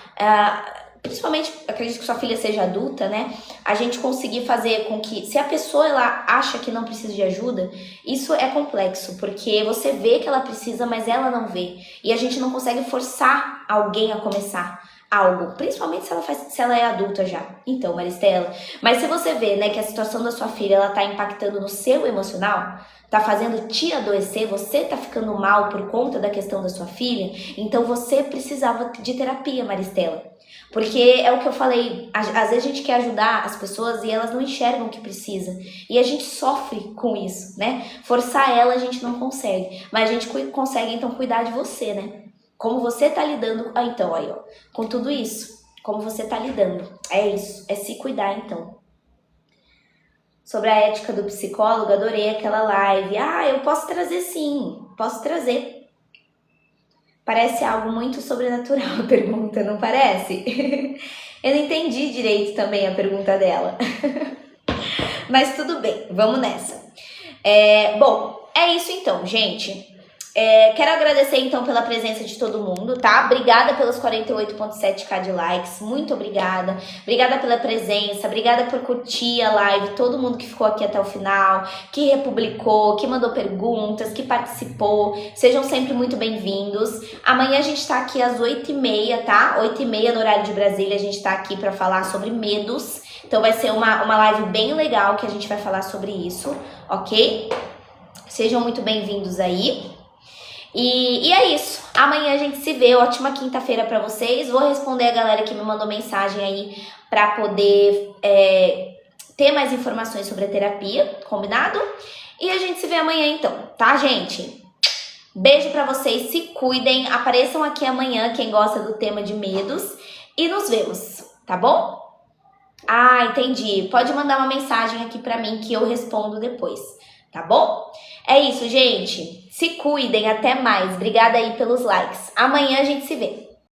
principalmente, acredito que sua filha seja adulta, né? A gente conseguir fazer com que, se a pessoa ela acha que não precisa de ajuda, isso é complexo, porque você vê que ela precisa, mas ela não vê. E a gente não consegue forçar alguém a começar. algo, principalmente se ela é adulta já. Então, Maristela, mas se você vê, né, que a situação da sua filha, ela tá impactando no seu emocional, tá fazendo te adoecer, você tá ficando mal por conta da questão da sua filha, então você precisava de terapia, Maristela. Porque é o que eu falei, às vezes a gente quer ajudar as pessoas e elas não enxergam o que precisa. E a gente sofre com isso, né? Forçar ela a gente não consegue, mas a gente consegue então cuidar de você, né? Como você tá lidando, então, aí, ó, com tudo isso. Como você tá lidando. É isso, é se cuidar, então. Sobre a ética do psicólogo, adorei aquela live. Eu posso trazer sim, posso trazer. Parece algo muito sobrenatural a pergunta, não parece? Eu não entendi direito também a pergunta dela. Mas tudo bem, vamos nessa. Bom, é isso então, gente. Quero agradecer então pela presença de todo mundo, tá? Obrigada pelos 48.7k de likes, muito obrigada. Obrigada pela presença, obrigada por curtir a live, todo mundo que ficou aqui até o final, que republicou, que mandou perguntas, que participou. Sejam sempre muito bem-vindos. Amanhã a gente tá aqui às 8h30, tá? 8h30 no horário de Brasília, a gente tá aqui pra falar sobre medos. Então vai ser uma live bem legal que a gente vai falar sobre isso, ok? Sejam muito bem-vindos aí. E é isso. Amanhã a gente se vê. Ótima quinta-feira pra vocês. Vou responder a galera que me mandou mensagem aí pra poder ter mais informações sobre a terapia, combinado? E a gente se vê amanhã então, tá, gente? Beijo pra vocês, se cuidem. Apareçam aqui amanhã, quem gosta do tema de medos. E nos vemos, tá bom? Entendi. Pode mandar uma mensagem aqui pra mim que eu respondo depois, tá bom? É isso, gente. Se cuidem, até mais. Obrigada aí pelos likes. Amanhã a gente se vê.